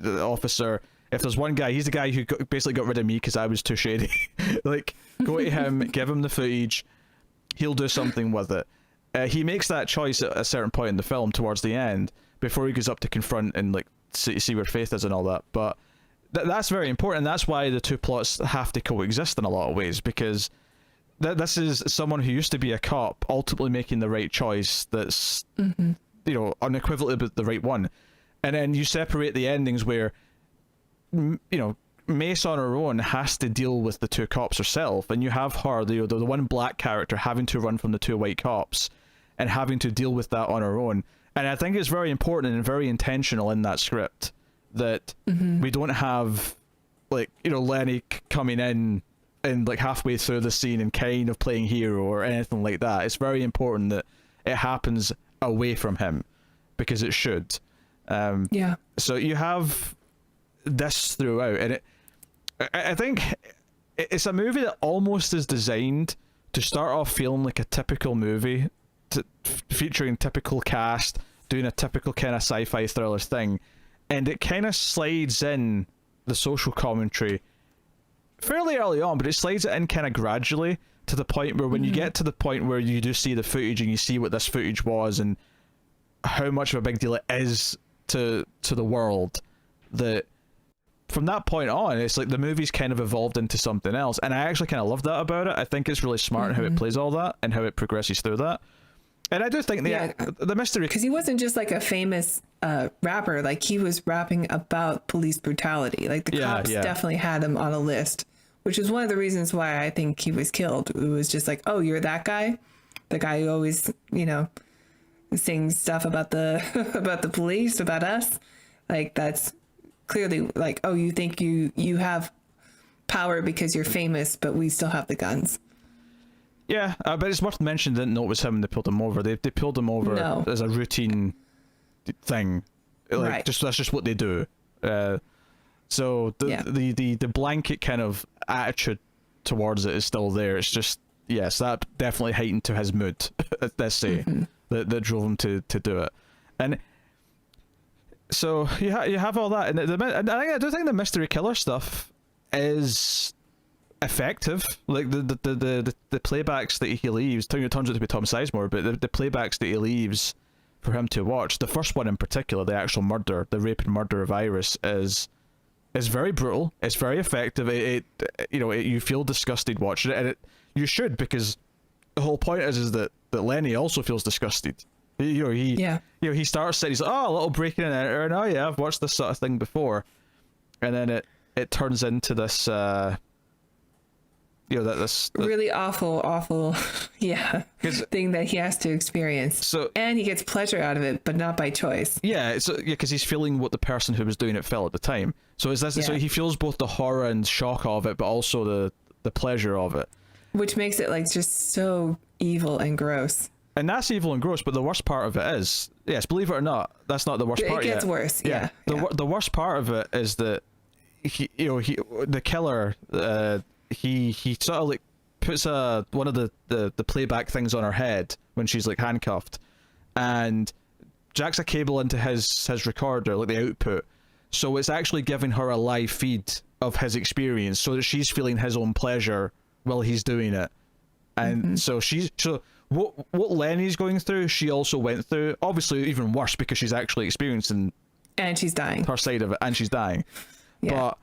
officer, if there's one guy, he's the guy who basically got rid of me because I was too shady. Like, go to him, give him the footage, he'll do something with it. He makes that choice at a certain point in the film towards the end, before he goes up to confront and like see where Faith is and all that. But that's very important, and that's why the two plots have to coexist in a lot of ways, because this is someone who used to be a cop ultimately making the right choice that's unequivocally the right one. And then you separate the endings where Mace on her own has to deal with the two cops herself, and you have her, the one black character, having to run from the two white cops and having to deal with that on her own. And I think it's very important and very intentional in that script that we don't have like Lenny coming in and like halfway through the scene and kind of playing hero or anything like that. It's very important that it happens away from him, because it should. So you have this throughout, and I think it's a movie that almost is designed to start off feeling like a typical movie, featuring typical cast, doing a typical kind of sci-fi thriller thing, and it kind of slides in the social commentary fairly early on, but it slides it in kind of gradually to the point where when you get to the point where you do see the footage and you see what this footage was and how much of a big deal it is to the world, that from that point on, it's like the movie's kind of evolved into something else. And I actually kind of love that about it. I think it's really smart how it plays all that and how it progresses through that. And I do think the mystery, because he wasn't just like a famous rapper, like he was rapping about police brutality. Like the cops definitely had him on a list, which is one of the reasons why I think he was killed. It was just like, oh, you're that guy, the guy who always sings stuff about the about the police, about us. Like that's clearly like, oh, you think you have power because you're famous, but we still have the guns. Yeah, but it's worth mentioning they didn't know it was him. They pulled him over. They pulled him over as a routine thing. Like, that's just what they do. So the blanket kind of attitude towards it is still there. It's just, yes, that definitely heightened to his mood. Let's say that drove him to do it. And so you have all that, and I do think the mystery killer stuff is effective. Like the playbacks that he leaves, it turns out to be Tom Sizemore, but the playbacks that he leaves for him to watch, the first one in particular, the actual murder, the rape and murder of Iris, is very brutal. It's very effective. You feel disgusted watching it, and you should, because the whole point is that Lenny also feels disgusted. He starts saying, he's like, oh, a little breaking and enter, and oh yeah, I've watched this sort of thing before, and then it turns into this this really awful thing that he has to experience. So, and he gets pleasure out of it, but not by choice. Because he's feeling what the person who was doing it felt at the time. So so he feels both the horror and shock of it, but also the pleasure of it, which makes it like just so evil and gross. And that's evil and gross, but the worst part of it is, yes, believe it or not, that's not the worst part yet. It gets worse. The worst part of it is that the killer, he sort of like puts one of the playback things on her head when she's like handcuffed, and jacks a cable into his recorder, like the output, so it's actually giving her a live feed of his experience, so that she's feeling his own pleasure while he's doing it. And so what Lenny's going through, she also went through, obviously even worse because she's actually experiencing, and she's dying, her side of it, and she's dying. Yeah.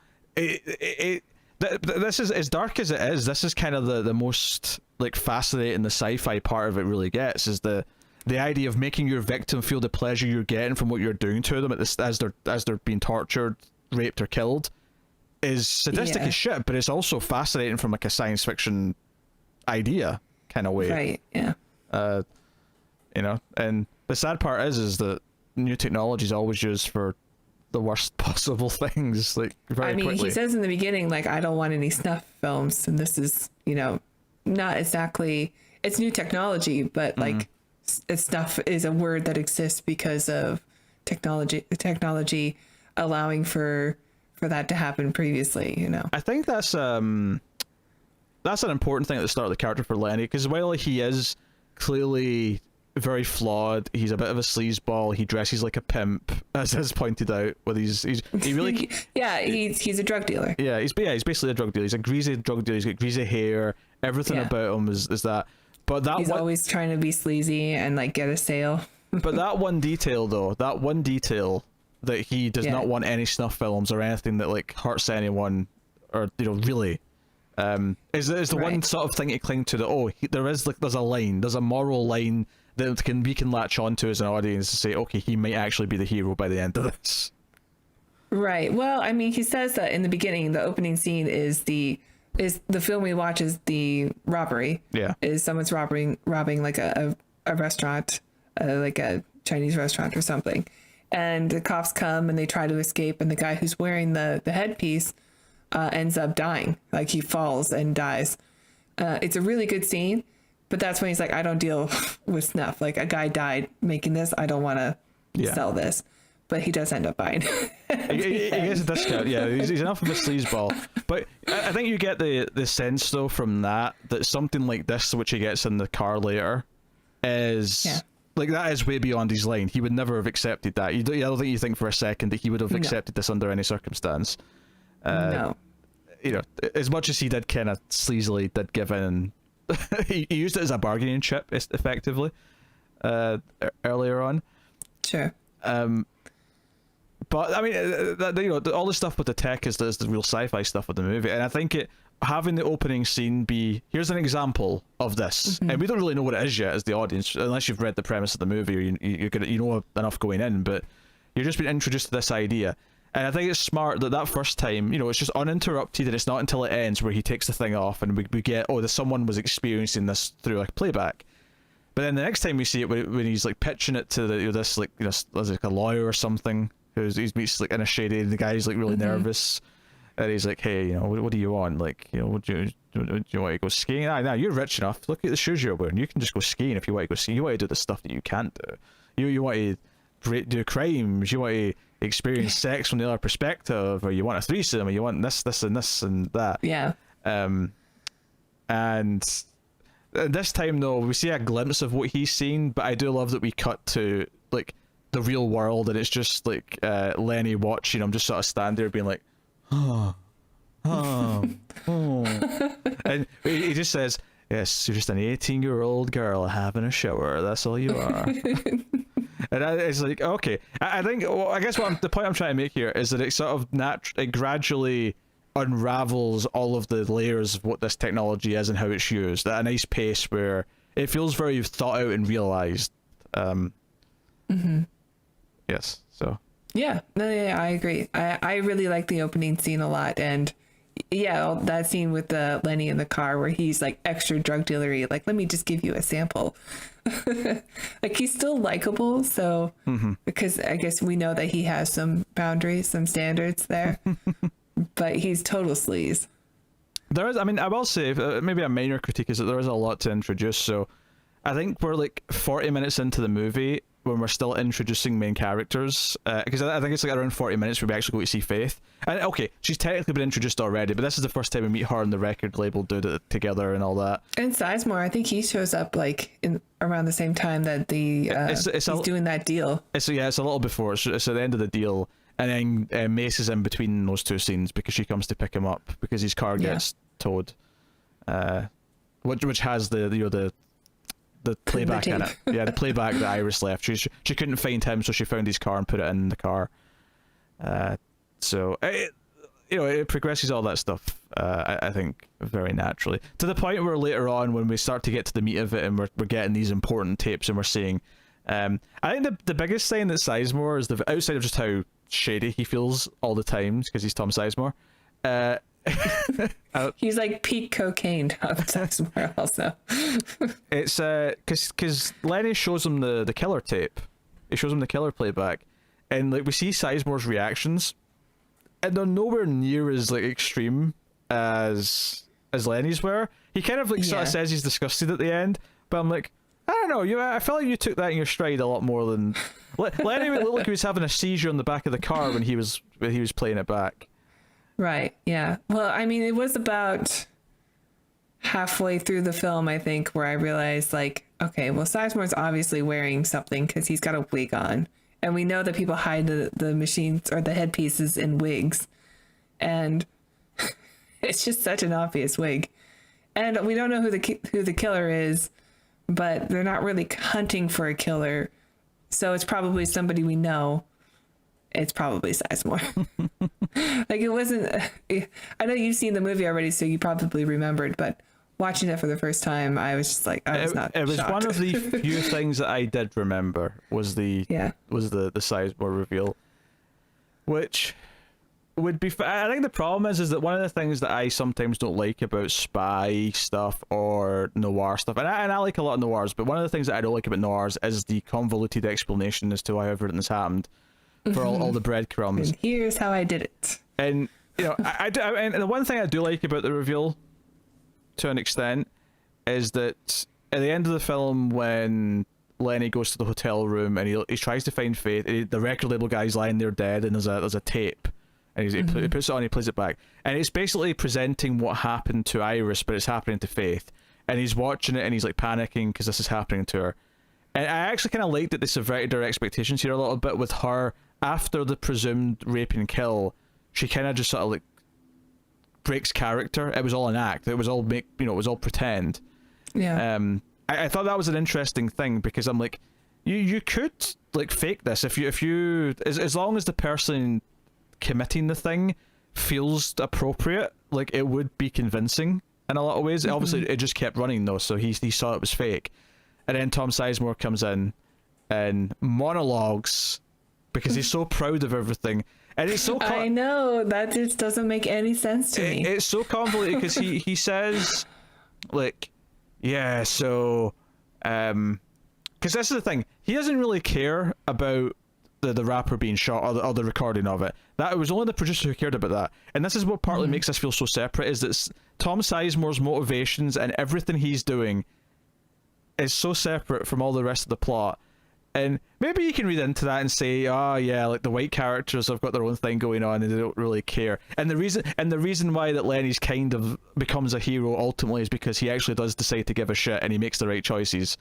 But this is, as dark as it is, this is kind of the most like fascinating the sci-fi part of it really gets, is the idea of making your victim feel the pleasure you're getting from what you're doing to them as they're being tortured, raped, or killed, is sadistic as shit, but it's also fascinating from like a science fiction idea kind of way. Right. Yeah. You know, and the sad part is that new technology is always used for the worst possible things, like very quickly. He says in the beginning, like, I don't want any snuff films, and this is, you know, not exactly, it's new technology, but like snuff is a word that exists because of technology allowing for that to happen previously, you know. I think that's an important thing at the start of the character for Lenny, because while he is clearly very flawed, he's a bit of a sleazeball, he dresses like a pimp, as is pointed out, with he really he's a drug dealer. He's basically a drug dealer. He's a greasy drug dealer. He's got greasy hair. Everything about him is that. But he's always trying to be sleazy and like get a sale. But that one detail that he does not want any snuff films or anything that like hurts anyone, or, you know, really, is the one sort of thing to cling to, that there's a line, there's a moral line that we can latch onto as an audience to say, okay, he might actually be the hero by the end of this. Right. Well, I mean, he says that in the beginning, the opening scene is the film we watch is the robbery. Yeah. Is someone's robbing like a restaurant, like a Chinese restaurant or something. And the cops come and they try to escape, and the guy who's wearing the headpiece ends up dying. Like, he falls and dies. It's a really good scene, but that's when he's like, I don't deal with snuff. Like, a guy died making this. I don't want to sell this. But he does end up buying. He gets a discount. Yeah, he's enough of a sleazeball. But I think you get the sense, though, from that something like this, which he gets in the car later, is... Yeah. Like, that is way beyond his line. He would never have accepted that. I don't think you think for a second that he would have accepted this under any circumstance. No. You know, as much as he did kind of sleazily did give in, he used it as a bargaining chip, effectively, earlier on. Sure. But I mean, you know, all the stuff with the tech is the real sci-fi stuff of the movie, and I think having the opening scene be, here's an example of this, and we don't really know what it is yet as the audience, unless you've read the premise of the movie, or you know enough going in, but you're just being introduced to this idea. And I think it's smart that first time, you know, it's just uninterrupted, and it's not until it ends where he takes the thing off and we get, someone was experiencing this through like playback. But then the next time we see it, when he's like pitching it to this like, you know, as like a lawyer or something, he meets like in a shady, and the guy's like really nervous, and he's like, hey, you know, what do you want? Like, you know, do you want to go skiing? Nah, you're rich enough. Look at the shoes you're wearing. You can just go skiing if you want to go skiing. You want to do the stuff that you can't do. You want to do crimes. You want to experience sex from the other perspective, or you want a threesome, or you want this and this and that. Yeah. And this time, though, we see a glimpse of what he's seen, but I do love that we cut to like the real world, and it's just like Lenny watching him just sort of stand there being like, oh, and he just says, yes, you're just an 18-year-old girl having a shower, that's all you are. And it's like, okay, I think, well, I guess the point I'm trying to make here is that it sort of it gradually unravels all of the layers of what this technology is and how it's used at a nice pace where it feels very thought out and realized. Yes, so. Yeah, no, I agree. I really like the opening scene a lot, and yeah, that scene with the Lenny in the car where he's like extra drug dealery, like, let me just give you a sample. Like, he's still likable, so because I guess we know that he has some boundaries, some standards there, but he's total sleaze. There is, I mean, I will say, maybe a minor critique is that there is a lot to introduce. So I think we're like 40 minutes into the movie, when we're still introducing main characters, because I think it's like around 40 minutes where we actually go to see Faith. And okay, she's technically been introduced already, but this is the first time we meet her and the record label do it together and all that. And Sizemore, I think he shows up like in around the same time that he's doing that deal. It's a little before. It's at the end of the deal, and then Mace is in between those two scenes because she comes to pick him up because his car gets towed, which has the playback in it. Yeah, the playback that Iris left. She couldn't find him, so she found his car and put it in the car. So it progresses all that stuff. I think very naturally, to the point where later on, when we start to get to the meat of it, and we're getting these important tapes, and we're seeing. I think the biggest thing that Sizemore is outside of just how shady he feels all the times because he's Tom Sizemore. He's like peak cocaine Tom Sizemore also. It's because Lenny shows him the killer tape. He shows him the killer playback, and like we see Sizemore's reactions, and they're nowhere near as like extreme as Lenny's were. He kind of like sort of says he's disgusted at the end, but I'm like, I don't know. I felt like you took that in your stride a lot more than Lenny. Looked like he was having a seizure on the back of the car when he was playing it back. Right. Yeah. Well, I mean, it was about halfway through the film, I think, where I realized, like, okay, well, Sizemore's obviously wearing something because he's got a wig on, and we know that people hide the machines or the headpieces in wigs, and it's just such an obvious wig, and we don't know who the killer is, but they're not really hunting for a killer, so it's probably somebody we know. It's probably Sizemore. Like, it wasn't. I know you've seen the movie already, so you probably remembered. But watching it for the first time, I was just like, I was not. It was shocked. One of the few things that I did remember was the Sizemore reveal, which would be. I think the problem is that one of the things that I sometimes don't like about spy stuff or noir stuff, and I like a lot of noirs, but one of the things that I don't like about noirs is the convoluted explanation as to why everything has happened. For all the breadcrumbs. And here's how I did it. And I do, and the one thing I do like about the reveal, to an extent, is that at the end of the film, when Lenny goes to the hotel room and he tries to find Faith, the record label guy's lying there dead, and there's a tape, and he puts it on, he plays it back, and it's basically presenting what happened to Iris, but it's happening to Faith, and he's watching it and he's like panicking because this is happening to her. And I actually kind of liked that they subverted her expectations here a little bit with her. After the presumed rape and kill, she kind of just sort of like breaks character. It was all an act. It was all it was all pretend. Yeah. I thought that was an interesting thing because I'm like, you could like fake this if you as long as the person committing the thing feels appropriate, like it would be convincing in a lot of ways. Obviously, it just kept running though, so he saw it was fake, and then Tom Sizemore comes in and monologues. Because he's so proud of everything, and it's so. I know that just doesn't make any sense to me. It's so convoluted because he says, like, yeah, so, because this is the thing, he doesn't really care about the rapper being shot or the recording of it. That it was only the producer who cared about that, and this is what partly makes us feel so separate. Is that Tom Sizemore's motivations and everything he's doing is so separate from all the rest of the plot. And maybe you can read into that and say, oh yeah, like the white characters have got their own thing going on and they don't really care. And the reason why that Lenny's kind of becomes a hero ultimately is because he actually does decide to give a shit and he makes the right choices.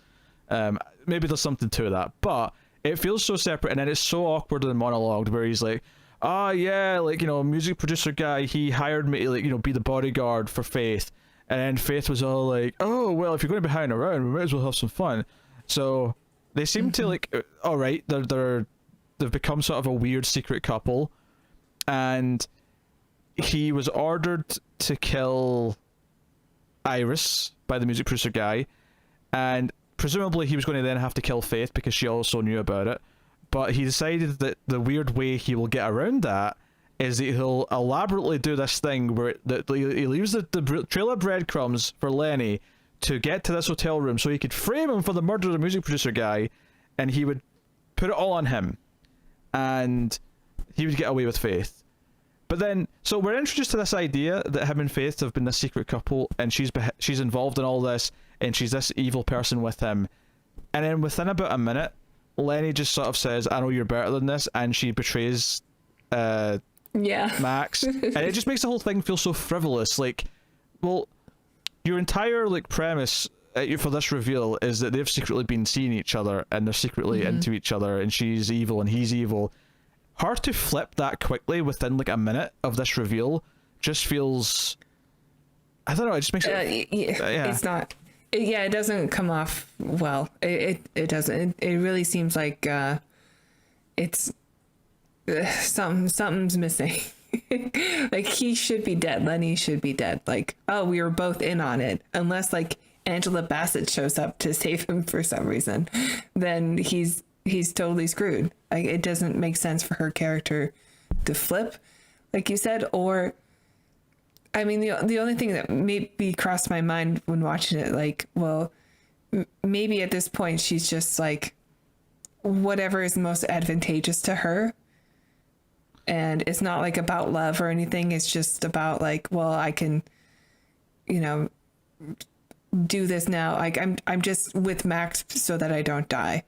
Maybe there's something to that, but it feels so separate, and then it's so awkward and monologued where he's like, oh yeah, like, music producer guy, he hired me to, like, be the bodyguard for Faith. And then Faith was all like, oh, well, if you're going to be hanging around, we might as well have some fun. So they seem to, like, all right, they've become sort of a weird secret couple, and he was ordered to kill Iris by the music producer guy, and presumably he was going to then have to kill Faith because she also knew about it, but he decided that the weird way he will get around that is that he'll elaborately do this thing where he leaves the trail of breadcrumbs for Lenny to get to this hotel room so he could frame him for the murder of the music producer guy, and he would put it all on him, and he would get away with Faith. But then, so we're introduced to this idea that him and Faith have been this secret couple, and she's involved in all this, and she's this evil person with him. And then within about a minute, Lenny just sort of says, I know you're better than this, and she betrays Max. And it just makes the whole thing feel so frivolous. Like, well, your entire like premise for this reveal is that they've secretly been seeing each other and they're secretly into each other, and she's evil and he's evil. Hard to flip that quickly within like a minute of this reveal just feels, I don't know, it just makes it it's not it doesn't come off well. It doesn't. It really seems like it's something's missing. Like, he should be dead. Lenny should be dead. Like, oh, we were both in on it. Unless like Angela Bassett shows up to save him for some reason, then he's totally screwed. Like, it doesn't make sense for her character to flip, like you said. Or, I mean, the only thing that maybe crossed my mind when watching it, like, well, maybe at this point she's just like, whatever is most advantageous to her. And it's not like about love or anything. It's just about like, well, I can, do this now. Like, I'm just with Max so that I don't die.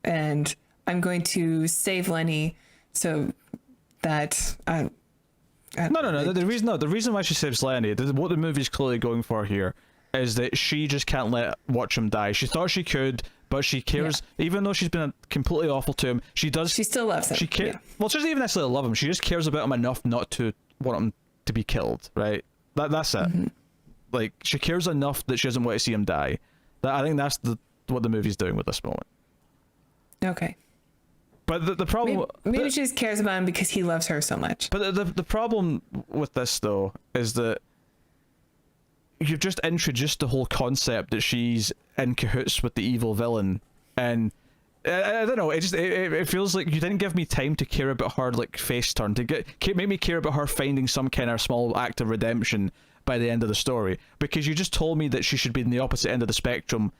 And I'm going to save Lenny so that No. The reason why she saves Lenny, what the movie's clearly going for here, is that she just can't watch him die. She thought she could, but she cares. Even though she's been completely awful to him, she still loves him. She cares. Yeah. Well, she doesn't even necessarily love him. She just cares about him enough not to want him to be killed. Right? That's it. Mm-hmm. Like, she cares enough that she doesn't want to see him die. I think that's what the movie's doing with this moment. Okay. But the problem... Maybe she just cares about him because he loves her so much. But the problem with this, though, is that you've just introduced the whole concept that she's in cahoots with the evil villain. And I don't know, it feels like you didn't give me time to care about her, like, face turn, to make me care about her finding some kind of small act of redemption by the end of the story, because you just told me that she should be in the opposite end of the spectrum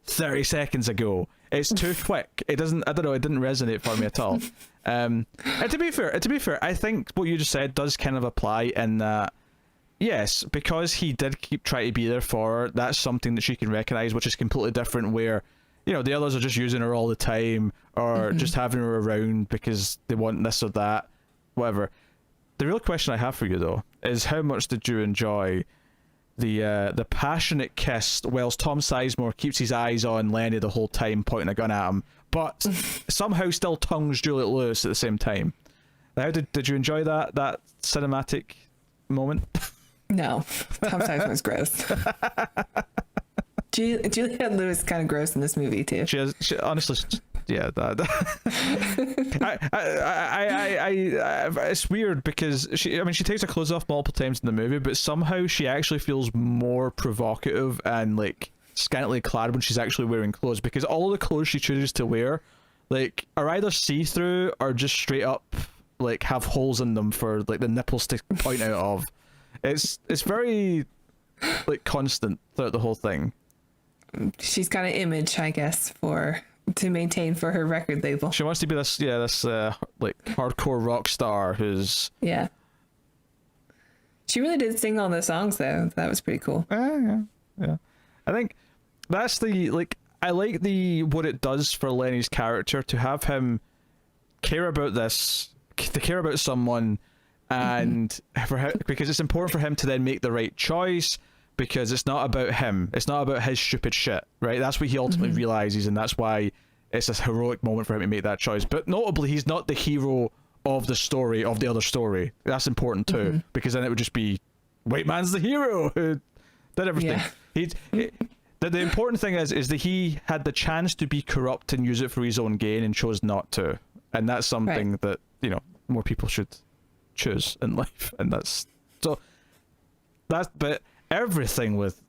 30 seconds ago. It's too quick. It didn't resonate for me at all. And to be fair, I think what you just said does kind of apply in that, yes, because he did keep trying to be there for her, that's something that she can recognize, which is completely different where, the others are just using her all the time, or just having her around because they want this or that, whatever. The real question I have for you, though, is how much did you enjoy the passionate kiss whilst Tom Sizemore keeps his eyes on Lenny the whole time, pointing a gun at him, but somehow still tongues Juliette Lewis at the same time? How did you enjoy that cinematic moment? No, Tom Sizemore's gross. Juliette Lewis is kind of gross in this movie too. She honestly, yeah. It's weird because she takes her clothes off multiple times in the movie, but somehow she actually feels more provocative and like scantily clad when she's actually wearing clothes, because all of the clothes she chooses to wear, like, are either see-through or just straight up like have holes in them for like the nipples to point out of. It's very like constant throughout the whole thing. She's got an image, I guess, to maintain for her record label. She wants to be this like hardcore rock star who's... Yeah. She really did sing all the songs, though. That was pretty cool. Yeah. I think that's I like what it does for Lenny's character to have him care about this, to care about someone, and because it's important for him to then make the right choice, because it's not about him. It's not about his stupid shit, right? That's what he ultimately realizes, and that's why it's this heroic moment for him to make that choice. But notably, he's not the hero of the story, of the other story. That's important too, because then it would just be, white man's the hero who did everything. Yeah. The important thing is that he had the chance to be corrupt and use it for his own gain and chose not to. And that's something that, more people should choose in life. And but everything with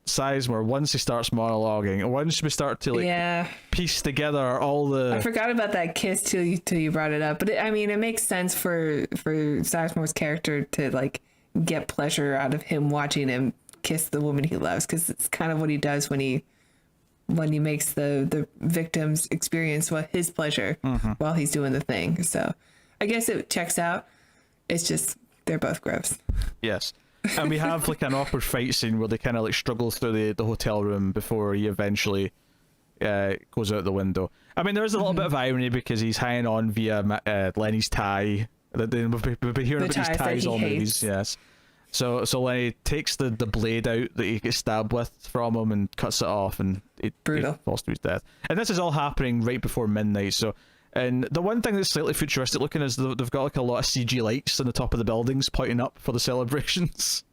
Sizemore, once he starts monologuing, once we start to piece together all the... I forgot about that kiss till you brought it up, but it makes sense for Sizemore's character to like get pleasure out of him watching him kiss the woman he loves, because it's kind of what he does when he makes the victims experience his pleasure while he's doing the thing. So I guess it checks out. It's just they're both gross. Yes. And we have like an awkward fight scene where they kind of like struggle through the hotel room before he eventually, goes out the window. I mean, there's a little bit of irony because he's hanging on via Lenny's tie. We've been hearing about these ties all movies, yes. So Lenny takes the blade out that he gets stabbed with from him and cuts it off, and he falls to his death. And this is all happening right before midnight. So, and the one thing that's slightly futuristic looking is they've got like a lot of CG lights on the top of the buildings pointing up for the celebrations.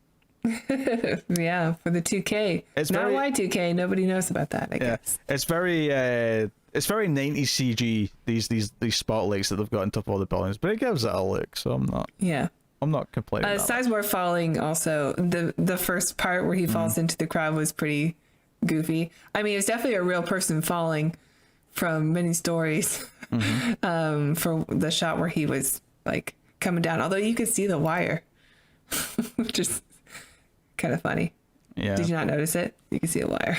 Yeah, for the 2K. It's not Y2K. Nobody knows about that, I guess. It's very 90s CG. These spotlights that they've got on top of all the buildings, but it gives it a look. So I'm not complaining. Sizemore falling also, the first part where he falls into the crowd was pretty goofy. I mean, it was definitely a real person falling from many stories. For the shot where he was like coming down, although you could see the wire, which is kind of funny. Yeah. Did you not notice it? You can see a wire.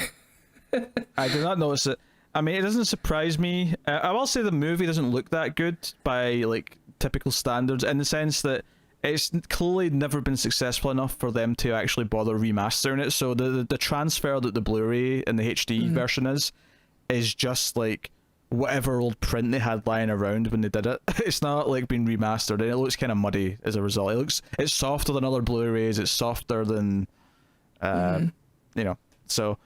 I did not notice it. I mean, it doesn't surprise me. I will say the movie doesn't look that good by like typical standards, in the sense that it's clearly never been successful enough for them to actually bother remastering it. So the transfer that the Blu-ray and the HD version is just like whatever old print they had lying around when they did it. It's not like being remastered, and it looks kind of muddy as a result. It's softer than other Blu-rays. It's softer than, So,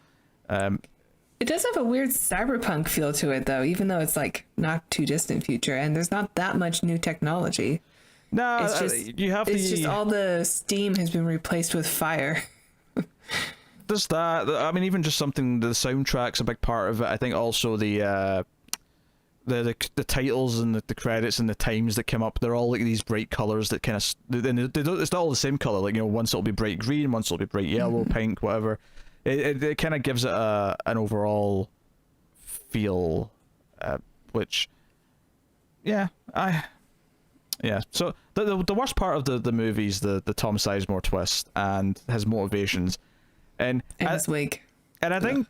it does have a weird cyberpunk feel to it, though, even though it's like not too distant future, and there's not that much new technology. No, it's just all the steam has been replaced with fire. There's that. I mean, even just something. The soundtrack's a big part of it. I think also the titles and the credits and the times that come up, they're all like these bright colors that kind of. It's not all the same color. Like, once it'll be bright green, once it'll be bright yellow, pink, whatever. It kind of gives it an overall feel, which, So the worst part of the movie is the Tom Sizemore twist and his motivations, and his wig. And I think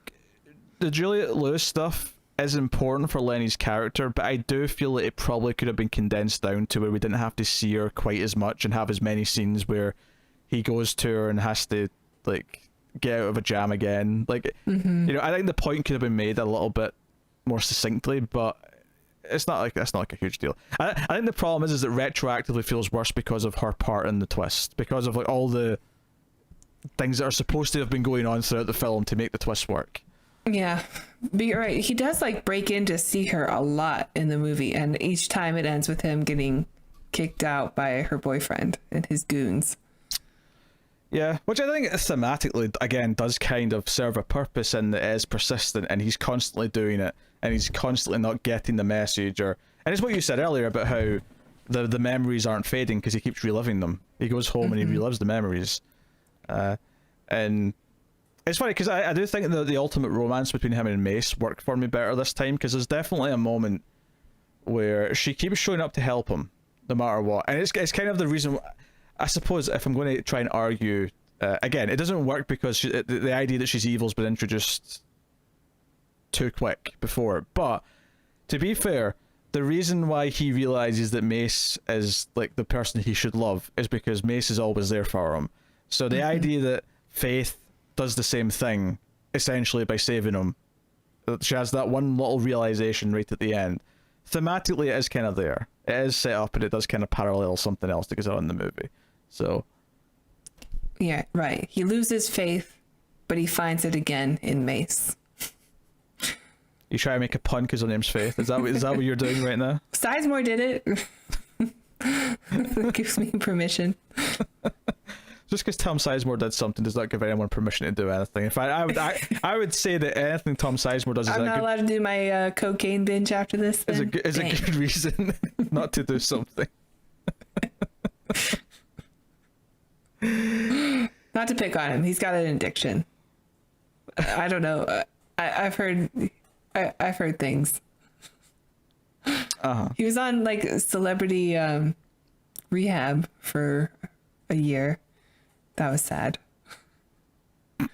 the Juliette Lewis stuff is important for Lenny's character, but I do feel that it probably could have been condensed down to where we didn't have to see her quite as much and have as many scenes where he goes to her and has to like get out of a jam again. Like, I think the point could have been made a little bit more succinctly, but that's not like a huge deal. I think the problem is that retroactively feels worse because of her part in the twist, because of like all the things that are supposed to have been going on throughout the film to make the twist work. Yeah, but you're right. He does like break in to see her a lot in the movie, and each time it ends with him getting kicked out by her boyfriend and his goons. Yeah, which I think thematically, again, does kind of serve a purpose in that it is persistent, and he's constantly doing it, and he's constantly not getting the message. And it's what you said earlier about how the memories aren't fading because he keeps reliving them. He goes home and he relives the memories. And it's funny because I do think that the ultimate romance between him and Mace worked for me better this time, because there's definitely a moment where she keeps showing up to help him no matter what. And it's kind of the reason... I suppose if I'm going to try and argue, again, it doesn't work because the idea that she's evil has been introduced too quick before. But to be fair, the reason why he realizes that Mace is like the person he should love is because Mace is always there for him. So the idea that Faith does the same thing, essentially by saving him, she has that one little realization right at the end. Thematically, it is kind of there. It is set up, and it does kind of parallel something else that goes on in the movie. So, yeah, right. He loses faith, but he finds it again in Mace. You try to make a pun because her name's Faith. Is that what you're doing right now? Sizemore did it. That gives me permission. Just because Tom Sizemore did something does not give anyone permission to do anything. In fact, I would say that anything Tom Sizemore does is I'm not allowed to do my cocaine binge after this. Is a good reason not to do something. Not to pick on him. He's got an addiction. I don't know. I've heard things. He was on like celebrity rehab for a year. That was sad. Is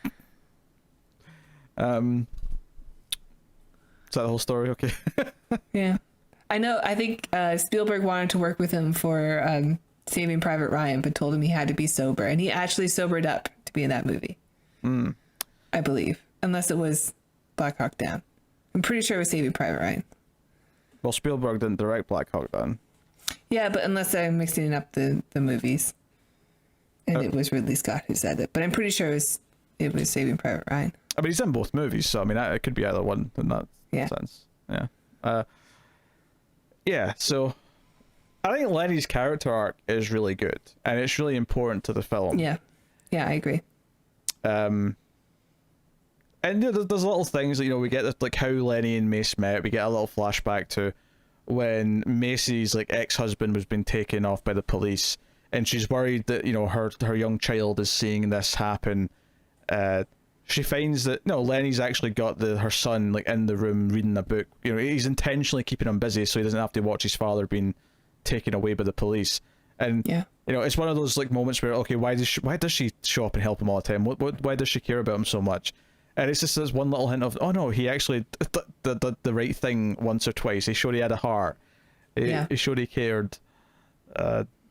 that the whole story? Okay. Yeah. I know. I think Spielberg wanted to work with him for Saving Private Ryan, but told him he had to be sober. And he actually sobered up to be in that movie. I believe. Unless it was Black Hawk Down. I'm pretty sure it was Saving Private Ryan. Well, Spielberg didn't direct Black Hawk then. Yeah, but unless I'm mixing up the movies. And it was Ridley Scott who said it. But I'm pretty sure it was Saving Private Ryan. I mean, he's in both movies, so I mean, it could be either one in that sense. Yeah. Yeah, so I think Lenny's character arc is really good, and it's really important to the film. Yeah. Yeah, I agree. And there's little things that, we get this, like how Lenny and Mace met. We get a little flashback to when Macy's like ex-husband was being taken off by the police, and she's worried that her young child is seeing this happen. She finds that Lenny's actually got her son like in the room reading a book. He's intentionally keeping him busy so he doesn't have to watch his father being taken away by the police. And it's one of those like moments where, okay, why does she show up and help him all the time? Why does she care about him so much? And it's just this one little hint of, oh no, he actually did the right thing once or twice. He showed he had a heart. He showed he cared.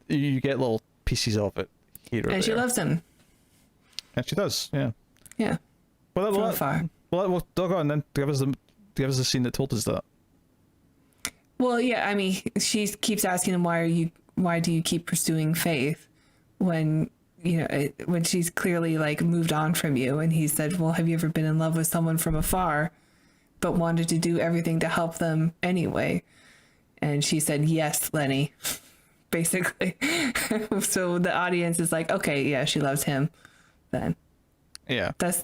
You get little pieces of it here or and there. She loves him. And she does, yeah. Yeah. From afar. Well, go on then. Give us the scene that told us that. Well, yeah. I mean, she keeps asking him, why do you keep pursuing faith when when she's clearly like moved on from you? And he said, well, have you ever been in love with someone from afar, but wanted to do everything to help them anyway? And she said, yes, Lenny, basically. So the audience is like, okay, yeah, she loves him then. Yeah. That's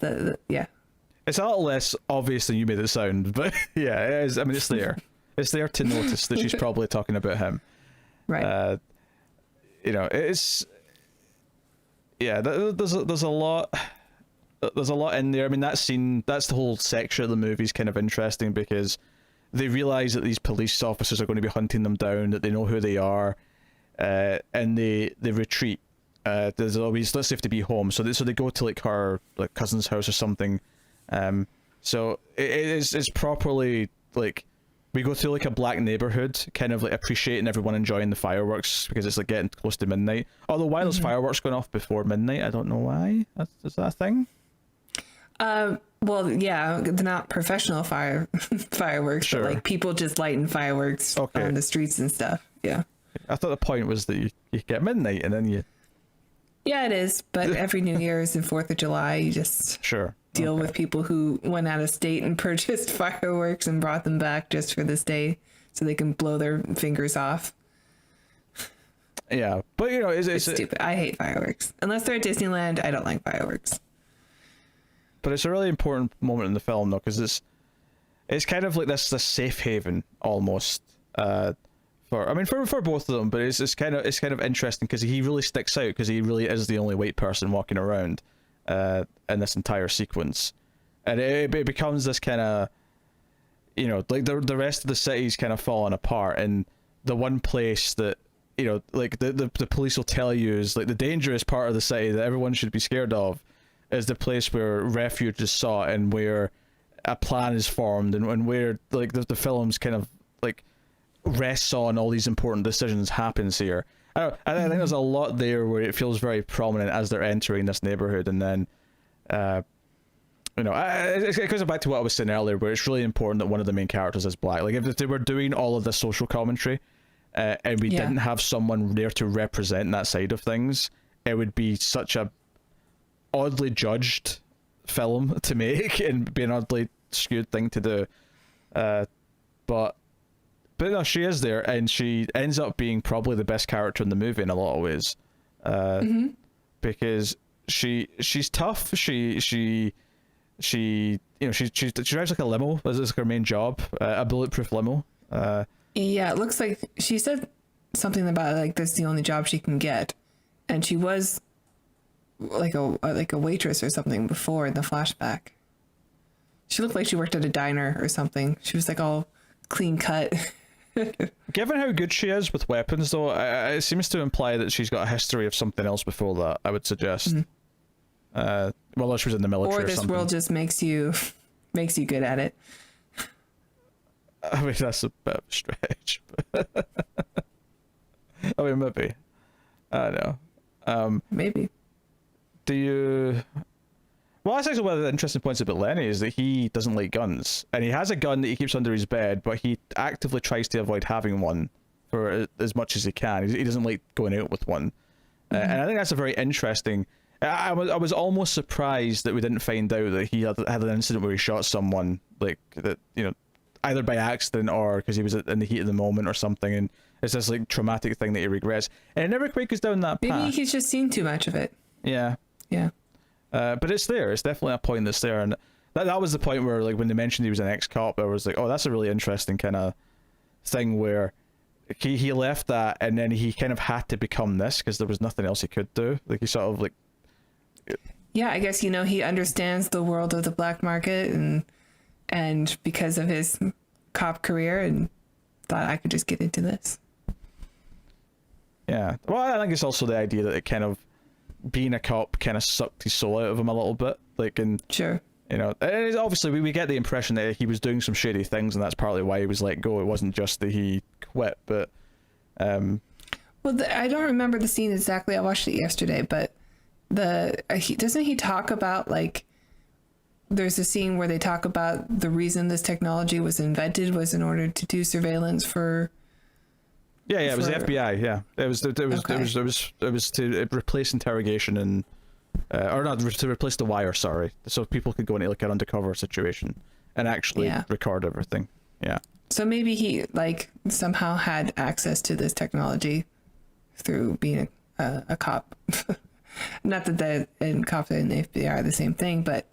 yeah. It's a little less obvious than you made it sound, but yeah, it is. I mean, it's there. It's there to notice that she's probably talking about him. Right. It's... Yeah, there's a lot in there. I mean, that scene, that's the whole section of the movie is kind of interesting because they realize that these police officers are going to be hunting them down, that they know who they are, and they retreat. There's always, let's have to be home, so they go to like her cousin's house or something. So it's properly like we go through like a black neighborhood, kind of like appreciating everyone enjoying the fireworks because it's like getting close to midnight. Although why there's fireworks going off before midnight, I don't know why. Is that a thing? Well, yeah, they're not professional fireworks, sure. But like people just lighting fireworks on the streets and stuff. Yeah. I thought the point was that you get midnight and then you... Yeah, it is. But every New Year's and 4th of July, you just deal with people who went out of state and purchased fireworks and brought them back just for this day so they can blow their fingers off. Yeah, but it's stupid. I hate fireworks. Unless they're at Disneyland, I don't like fireworks. But it's a really important moment in the film, though, because it's kind of like this safe haven almost for both of them. But it's kind of interesting because he really sticks out because he really is the only white person walking around in this entire sequence, and it becomes this kind of like the rest of the city's kind of falling apart, and the one place that like the police will tell you is like the dangerous part of the city that everyone should be scared of is the place where refuge is sought and where a plan is formed and where like the film's kind of like rests on all these important decisions happens here. I think there's a lot there where it feels very prominent as they're entering this neighborhood, and then it goes back to what I was saying earlier, where it's really important that one of the main characters is black. Like if they were doing all of this social commentary and we didn't have someone there to represent that side of things, it would be such a oddly judged film to make and be an oddly skewed thing to do. But no, she is there, and she ends up being probably the best character in the movie in a lot of ways, because she's tough. She drives like a limo. This is her main job, a bulletproof limo. Yeah, it looks like she said something about like this is the only job she can get, and she was like a waitress or something before in the flashback. She looked like she worked at a diner or something. She was like all clean cut. Given how good she is with weapons, though, it seems to imply that she's got a history of something else before that, I would suggest. Well, she was in the military or this something. world just makes you good at it. I mean, that's a bit of a stretch. I mean, maybe. I don't know. Maybe. Do you... Well, that's actually one of the interesting points about Lenny is that he doesn't like guns, and he has a gun that he keeps under his bed, but he actively tries to avoid having one for as much as he can. He doesn't like going out with one, and I think that's a very interesting. I was almost surprised that we didn't find out that he had an incident where he shot someone, like that, either by accident or because he was in the heat of the moment or something, and it's this like traumatic thing that he regrets, and it never quite goes down that path. Maybe he's just seen too much of it. Yeah. But it's there. It's definitely a point that's there, and that was the point where, like, when they mentioned he was an ex-cop, I was like, oh, that's a really interesting kind of thing where he left that, and then he kind of had to become this because there was nothing else he could do. Like, he sort of like. Yeah, I guess he understands the world of the black market, and because of his cop career, and thought I could just get into this. Yeah, well, I think it's also the idea that it kind of being a cop kind of sucked his soul out of him a little bit, like, and sure, and obviously we get the impression that he was doing some shady things, and that's partly why he was let go. It wasn't just that he quit, but well, I don't remember the scene exactly. I watched it yesterday, but doesn't he talk about, like, there's a scene where they talk about the reason this technology was invented was in order to do surveillance for. Yeah, it was the FBI. Yeah, it was to replace interrogation and or not, to replace the wire. Sorry, so people could go into like an undercover situation and actually record everything. Yeah. So maybe he like somehow had access to this technology through being a cop. Not that the cops and the FBI are the same thing, but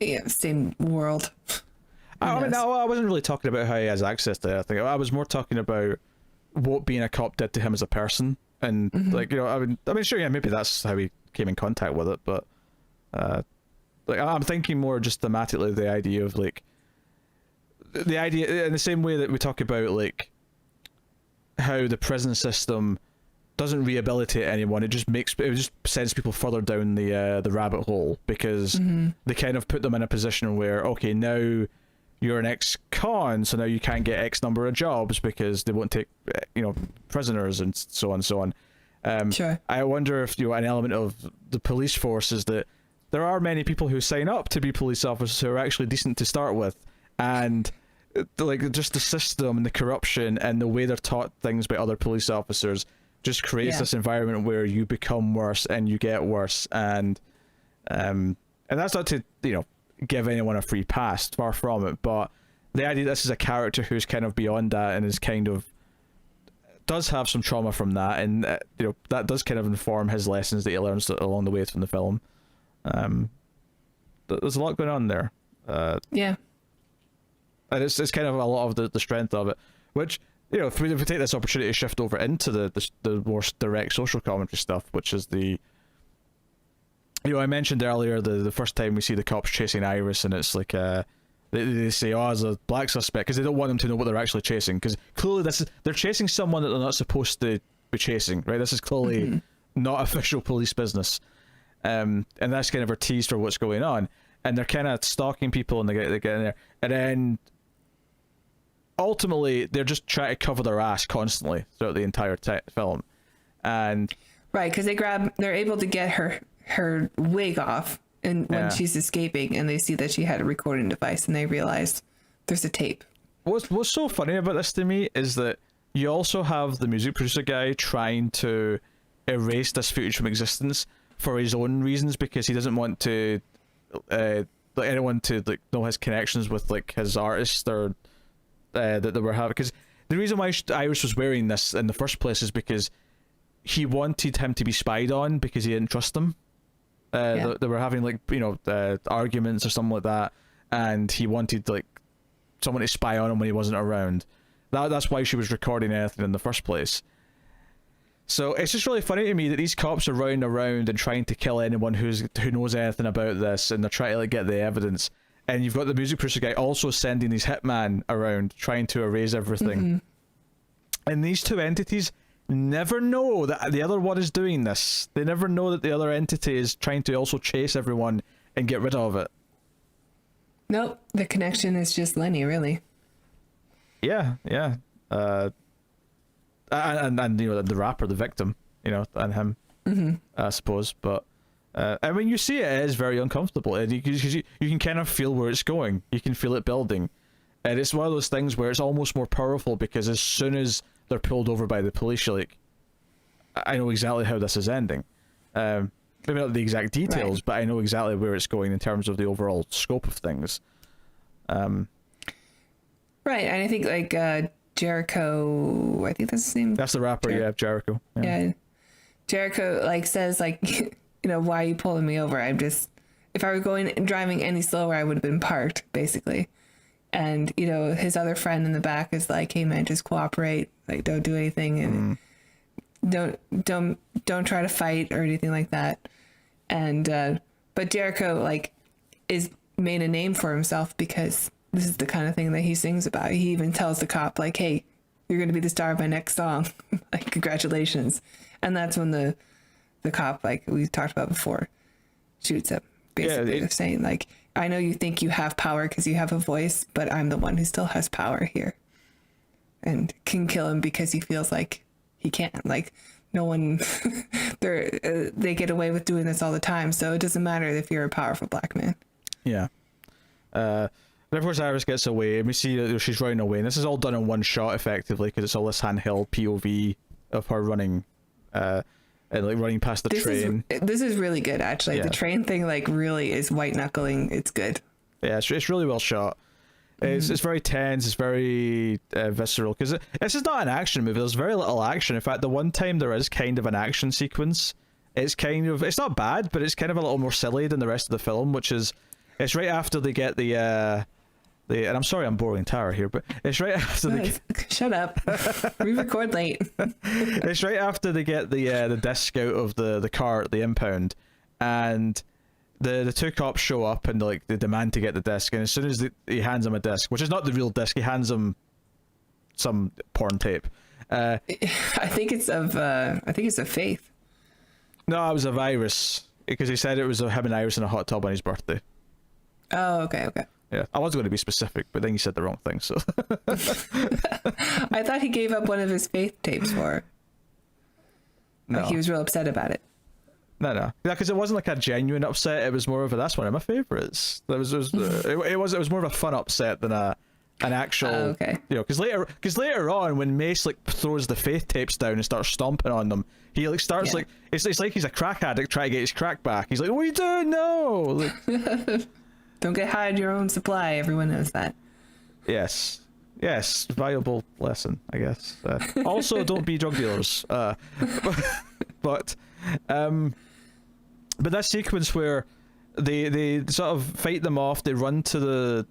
yeah, same world. No, I wasn't really talking about how he has access to anything. I was more talking about what being a cop did to him as a person, and like, I mean, sure, yeah, maybe that's how he came in contact with it, but like, I'm thinking more just thematically the idea of like the idea in the same way that we talk about like how the prison system doesn't rehabilitate anyone. It just sends people further down the rabbit hole because they kind of put them in a position where, okay, now you're an ex-con, so now you can't get X number of jobs because they won't take prisoners and so on and so on. Sure. I wonder if an element of the police force is that there are many people who sign up to be police officers who are actually decent to start with, and like just the system and the corruption and the way they're taught things by other police officers just creates this environment where you become worse and you get worse, and that's not to give anyone a free pass, far from it, but the idea this is a character who's kind of beyond that and is kind of does have some trauma from that, and that does kind of inform his lessons that he learns along the way from the film. There's a lot going on there. Yeah, and it's kind of a lot of the strength of it, which if we take this opportunity to shift over into the more direct social commentary stuff, which is the I mentioned earlier the first time we see the cops chasing Iris, and it's like they say, oh, as a black suspect, because they don't want them to know what they're actually chasing, because clearly they're chasing someone that they're not supposed to be chasing, right? This is clearly not official police business, and that's kind of a tease for what's going on, and they're kind of stalking people, and they get in there, and then ultimately they're just trying to cover their ass constantly throughout the entire film, and right, because they're able to get her wig off and when she's escaping, and they see that she had a recording device, and they realize there's a tape. What's so funny about this to me is that you also have the music producer guy trying to erase this footage from existence for his own reasons, because he doesn't want to like anyone to like know his connections with like his artists or that they were having. Because the reason why Iris was wearing this in the first place is because he wanted him to be spied on because he didn't trust them. They were having like arguments or something like that, and he wanted like someone to spy on him when he wasn't around. That's why she was recording anything in the first place. So it's just really funny to me that these cops are running around and trying to kill anyone who knows anything about this, and they're trying to like get the evidence. And you've got the music producer guy also sending these hitman around trying to erase everything. And these two entities never know that the other one is doing this. They never know that the other entity is trying to also chase everyone and get rid of it. Nope, the connection is just Lenny, really. Yeah. And the rapper, the victim, and him, I suppose. But I mean, you see it is very uncomfortable, and you can kind of feel where it's going. You can feel it building, and it's one of those things where it's almost more powerful because as soon as they're pulled over by the police, you're like, I know exactly how this is ending. Maybe not the exact details, but I know exactly where it's going in terms of the overall scope of things. Right, and I think like Jericho, I think that's his name. That's the rapper, Jericho. Yeah. Jericho like says like, you know, why are you pulling me over? If I were driving any slower, I would have been parked, basically. And, you know, his other friend in the back is like, hey man, just cooperate, like don't do anything, and don't try to fight or anything like that. And but Jericho like is made a name for himself because this is the kind of thing that he sings about. He even tells the cop like, hey, you're going to be the star of my next song. Like, congratulations. And that's when the cop, like we talked about before, shoots him, basically saying like, I know you think you have power because you have a voice, but I'm the one who still has power here and can kill him because he feels like he can't. Like, no one, they get away with doing this all the time. So it doesn't matter if you're a powerful black man. Yeah. But of course, Iris gets away, and we see that she's running away. And this is all done in one shot, effectively, because it's all this handheld POV of her running, and like running past the train. This is really good, actually. The train thing, like, really is white knuckling. It's good. Yeah, it's really well shot. It's very tense. It's very visceral, because this is not an action movie. There's very little action. In fact, the one time there is kind of an action sequence, it's not bad, but it's kind of a little more silly than the rest of the film, which is, it's right after they get and I'm sorry I'm boring Tara here, but it's right after shut up. We record late. It's right after they get the disc out of the car at the impound, and the two cops show up and like they demand to get the disc, and as soon as he hands them a disc, which is not the real disc, he hands them some porn tape. I think it's of Faith. No, it was a virus, because he said it was him and Iris in a hot tub on his birthday. Oh, okay. Yeah, I wasn't going to be specific, but then you said the wrong thing, so. I thought he gave up one of his Faith tapes for her. No. Like, he was real upset about it. No. Yeah, because it wasn't like a genuine upset. It was more of that's one of my favorites. It was more of a fun upset than an actual. Oh, okay. You know, because later on, when Mace like throws the Faith tapes down and starts stomping on them, he like starts like it's like he's a crack addict trying to get his crack back. He's like, "What are you doing? No!" Like, don't get high on your own supply. Everyone knows that. Yes, valuable lesson, I guess. Also, don't be drug dealers. But that sequence where they sort of fight them off, they run to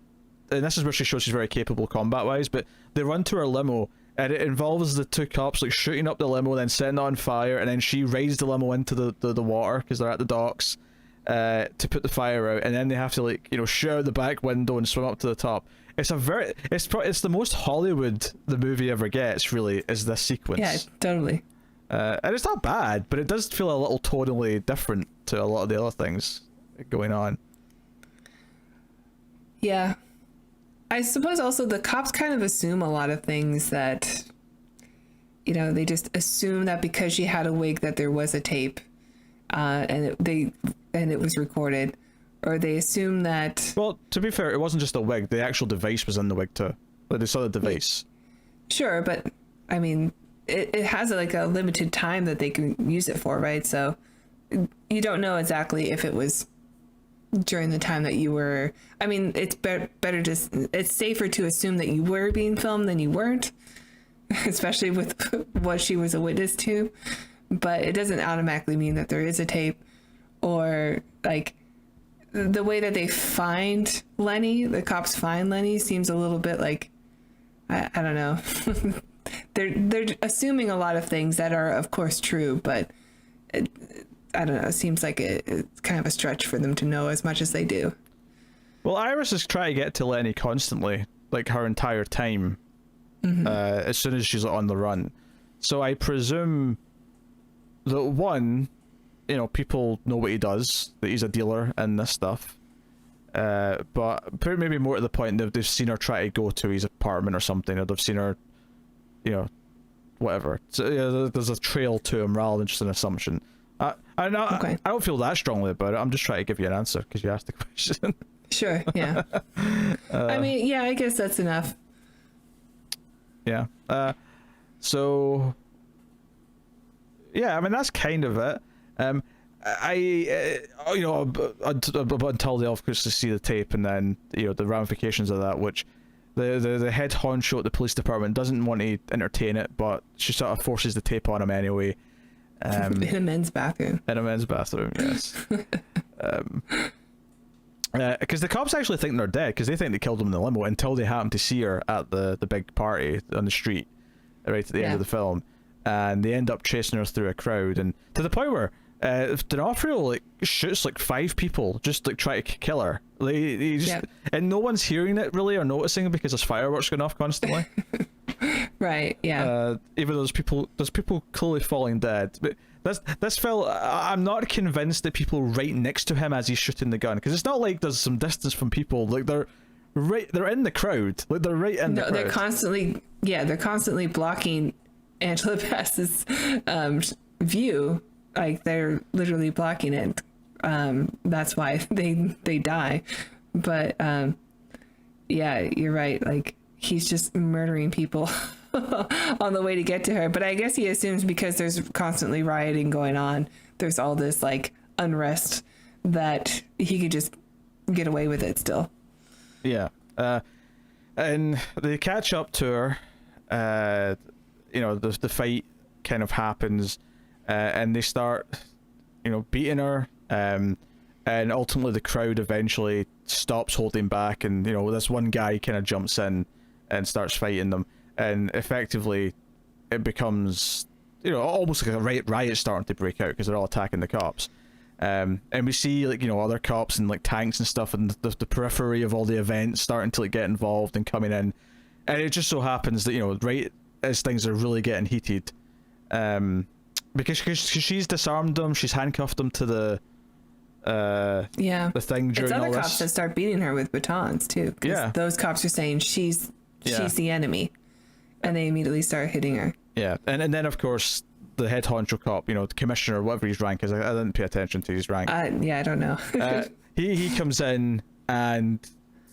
and this is where she shows she's very capable combat wise, but they run to her limo, and it involves the two cops like shooting up the limo, then setting it on fire, and then she rides the limo into the water because they're at the docks to put the fire out, and then they have to like, you know, shoot out the back window and swim up to the top. It's the most Hollywood the movie ever gets, really, is this sequence. Yeah, totally. And it's not bad, but it does feel a little tonally different to a lot of the other things going on. Yeah. I suppose also the cops kind of assume a lot of things that, you know, they just assume that because she had a wig that there was a tape, and it was recorded, or they assume that. Well, to be fair, it wasn't just a wig. The actual device was in the wig too. Like, they saw the device. Sure, but I mean, it has like a limited time that they can use it for, right? So you don't know exactly if it was during the time that you were. I mean, it's it's safer to assume that you were being filmed than you weren't, especially with what she was a witness to. But it doesn't automatically mean that there is a tape, or like the way that they find Lenny, the cops find Lenny, seems a little bit like, I don't know. They're assuming a lot of things that are of course true, but I don't know. It seems like it's kind of a stretch for them to know as much as they do. Well, Iris is trying to get to Lenny constantly, like her entire time, as soon as she's on the run. So I presume that one, you know, people know what he does, that he's a dealer and this stuff. But maybe more to the point, they've seen her try to go to his apartment or something, or they've seen her, you know, whatever. So yeah, there's a trail to him rather than just an assumption. Okay. I don't feel that strongly about it. I'm just trying to give you an answer because you asked the question. Sure. Yeah. I mean, yeah, I guess that's enough. Yeah. So. Yeah, I mean that's kind of it. Until they of course see the tape and then the ramifications of that, which the head honcho at the police department doesn't want to entertain it, but she sort of forces the tape on him anyway. In a men's bathroom. In a men's bathroom, yes. Because the cops actually think they're dead because they think they killed him in the limo until they happen to see her at the big party on the street right at the end of the film, and they end up chasing her through a crowd, and to the point where D'Onofrio shoots 5 people just try to kill her. He just, and no one's hearing it really or noticing because there's fireworks going off constantly. Right. Yeah. Even though there's people clearly falling dead. But this film, I'm not convinced that people right next to him as he's shooting the gun, because it's not like there's some distance from people. They're in the crowd. They're right in the crowd. They're constantly blocking Angela Bassett's view. They're literally blocking it. That's why they die. But yeah, you're right. He's just murdering people on the way to get to her. But I guess he assumes because there's constantly rioting going on, there's all this unrest, that he could just get away with it still. Yeah. And they catch up to her. The fight kind of happens. And they start, beating her, and ultimately the crowd eventually stops holding back, and this one guy kind of jumps in and starts fighting them, and effectively it becomes almost like a riot starting to break out because they're all attacking the cops, and we see other cops and tanks and stuff, and the periphery of all the events starting to get involved and coming in, and it just so happens that right as things are really getting heated, because she's disarmed them, she's handcuffed them to the thing during it's other all this. cops that start beating her with batons too. Yeah, those cops are saying she's the enemy, and they immediately start hitting her. Yeah, and then of course the head honcho cop, the commissioner, whatever his rank is, I didn't pay attention to his rank. I don't know. He comes in and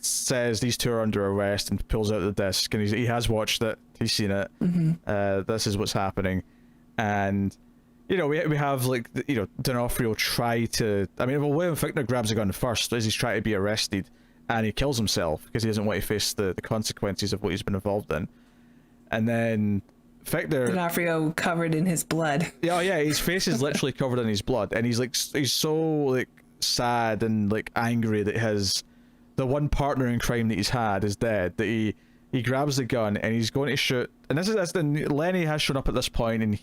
says these two are under arrest and pulls out the disc, and he has watched it, he's seen it. This is what's happening, and we have D'Onofrio try to. William Fichtner grabs a gun first as he's trying to be arrested, and he kills himself because he doesn't want to face the consequences of what he's been involved in. And then D'Onofrio covered in his blood. Yeah, his face is literally covered in his blood, and he's so sad and angry that the one partner in crime that he's had is dead, that he grabs the gun and he's going to shoot. And Lenny has shown up at this point, and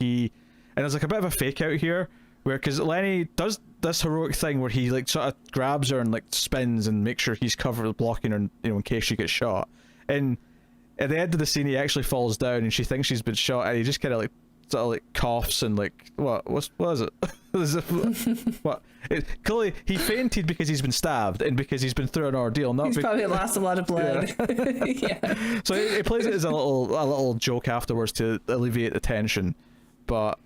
there's a bit of a fake out here because Lenny does this heroic thing where he sort of grabs her and spins and makes sure he's covered, blocking her, in case she gets shot. And at the end of the scene, he actually falls down and she thinks she's been shot, and he just kind of coughs and what is it? What? Clearly he fainted because he's been stabbed and because he's been through an ordeal. He's probably lost a lot of blood. Yeah. So he plays it as a little joke afterwards to alleviate the tension, but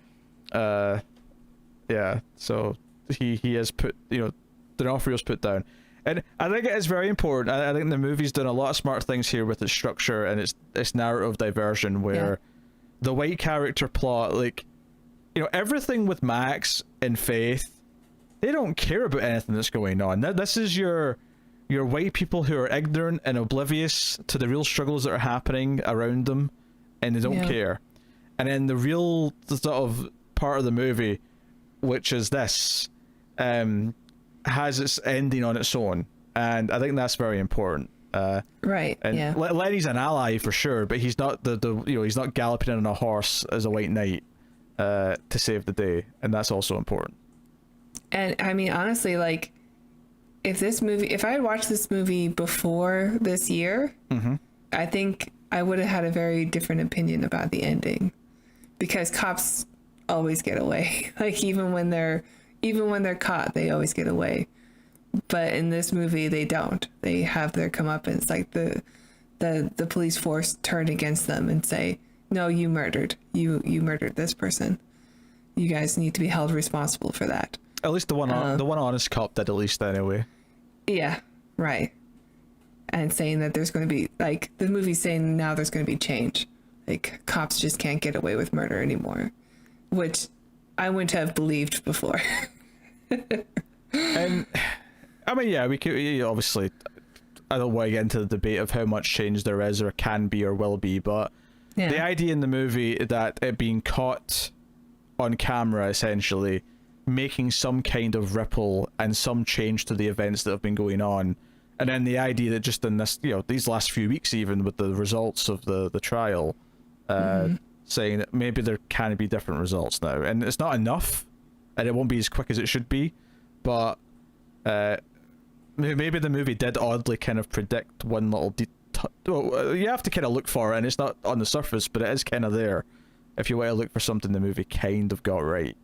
so he has put, D'Onofrio's put down, and I think it is very important. I think the movie's done a lot of smart things here with its structure and its narrative diversion, where the white character plot, everything with Max and Faith, they don't care about anything that's going on. This is your white people who are ignorant and oblivious to the real struggles that are happening around them, and they don't care. And then the real sort of part of the movie, which is this, has its ending on its own, and I think that's very important. Right. And Lenny's an ally for sure, but he's not he's not galloping in on a horse as a white knight to save the day, and that's also important. And honestly, if I had watched this movie before this year, I think I would have had a very different opinion about the ending, because cops always get away. Even when they're caught, they always get away. But in this movie, they don't. They have their comeuppance. The police force turn against them and say, "No, you murdered. You murdered this person." you guys need to be held responsible for that. At least the one honest cop did, at least anyway. Yeah, right. And saying that there's going to be, like, the movie's saying now there's going to be change. Like, cops just can't get away with murder anymore, which I wouldn't have believed before. And I mean, yeah, we could obviously. I don't want to get into the debate of how much change there is, or can be, or will be, but Yeah. the idea in the movie that it being caught on camera, essentially making some kind of ripple and some change to the events that have been going on, and then the idea that just in this, these last few weeks, even with the results of the trial, saying that maybe there can be different results now, and it's not enough, and it won't be as quick as it should be, but maybe the movie did oddly kind of predict one little you have to kind of look for it, and it's not on the surface, but it is kind of there if you want to look for something the movie kind of got right,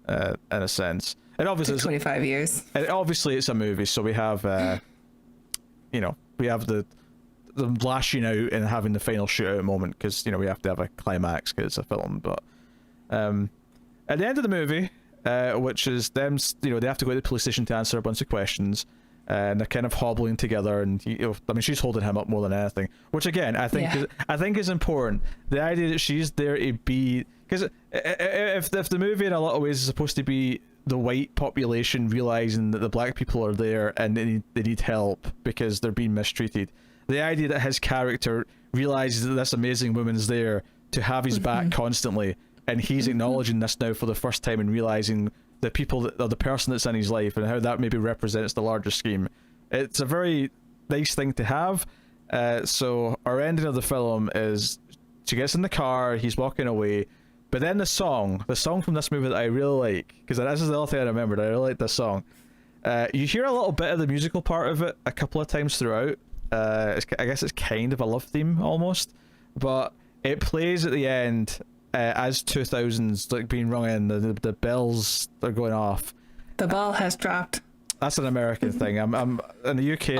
in a sense. And obviously 25 years. And obviously it's a movie, so we have we have the lashing out and having the final shootout moment, because we have to have a climax because it's a film. But at the end of the movie, which is them, they have to go to the police station to answer a bunch of questions, and they're kind of hobbling together, and I mean, she's holding him up more than anything, which again I think is important. The idea that she's there to be, because if the movie in a lot of ways is supposed to be the white population realizing that the black people are there and they need help because they're being mistreated, the idea that his character realizes that this amazing woman's there to have his back constantly, and he's acknowledging this now for the first time and realizing the people that, or the person that's in his life, and how that maybe represents the larger scheme. It's a very nice thing to have. So our ending of the film is she gets in the car, he's walking away, but then the song from this movie that I really like, because this is the other thing I remembered, I really like this song. You hear a little bit of the musical part of it a couple of times throughout. I guess it's kind of a love theme almost, but it plays at the end as 2000s like being rung in, the bells are going off. The ball has dropped. That's an American thing. I'm in the UK.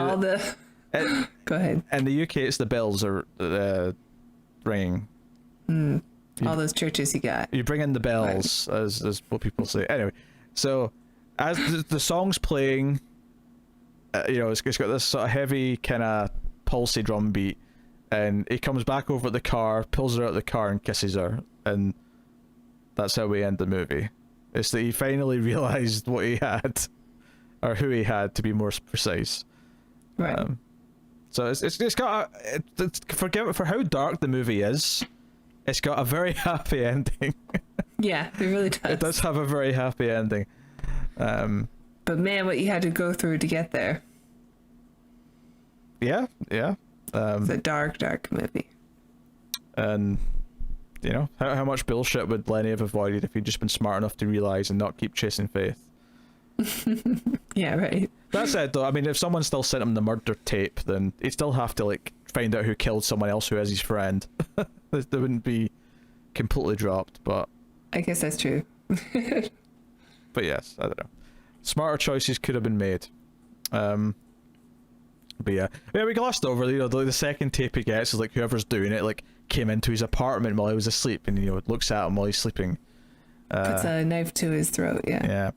Go ahead. In the UK, it's the bells are ringing. All those churches you got. You bring in the bells, right, as what people say. Anyway, so as the song's playing, it's got this sort of heavy kind of pulsy drum beat, and he comes back over at the car, pulls her out of the car, and kisses her, and that's how we end the movie. It's that he finally realized what he had, or who he had, to be more precise. Right. So it's got for how dark the movie is, it's got a very happy ending. Yeah, it really does. It does have a very happy ending. But man, what you had to go through to get there. Yeah. It's a dark, dark movie. And how much bullshit would Lenny have avoided if he'd just been smart enough to realize and not keep chasing Faith? Yeah, right. That said, though, I mean, if someone still sent him the murder tape, then he'd still have to find out who killed someone else who is his friend. They wouldn't be completely dropped, but I guess that's true. But yes, I don't know. Smarter choices could have been made. But yeah, we glossed over. The second tape he gets is whoever's doing it came into his apartment while he was asleep, and looks at him while he's sleeping. Puts a knife to his throat. Yeah.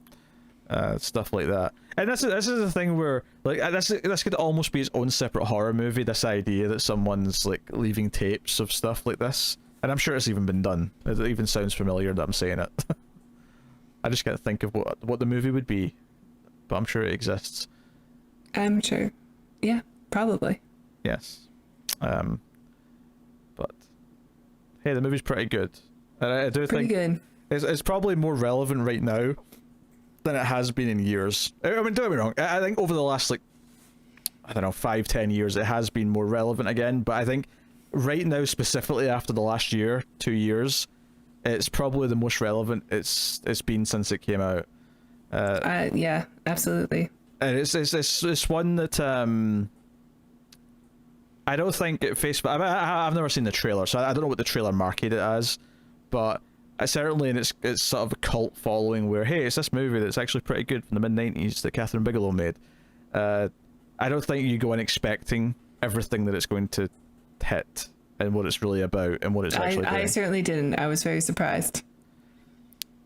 Yeah. Stuff like that. And this is the thing where this could almost be its own separate horror movie. This idea that someone's leaving tapes of stuff like this, and I'm sure it's even been done. It even sounds familiar that I'm saying it. I just can't think of what the movie would be, but I'm sure it exists. I'm sure. Yeah, probably. Yes. But hey, the movie's pretty good. And I do Pretty think good. it's probably more relevant right now than it has been in years. I mean, don't get me wrong. I think over the last 5-10 years, it has been more relevant again. But I think right now, specifically after the last 2 years, it's probably the most relevant it's been since it came out. Yeah, absolutely. And it's one that I don't think at face value. I've never seen the trailer, so I don't know what the trailer marketed it as, but certainly in its sort of a cult following, where hey, it's this movie that's actually pretty good from the mid-90s that Kathryn Bigelow made. I don't think you go in expecting everything that it's going to hit and what it's really about and what it's actually doing. I certainly didn't. I was very surprised.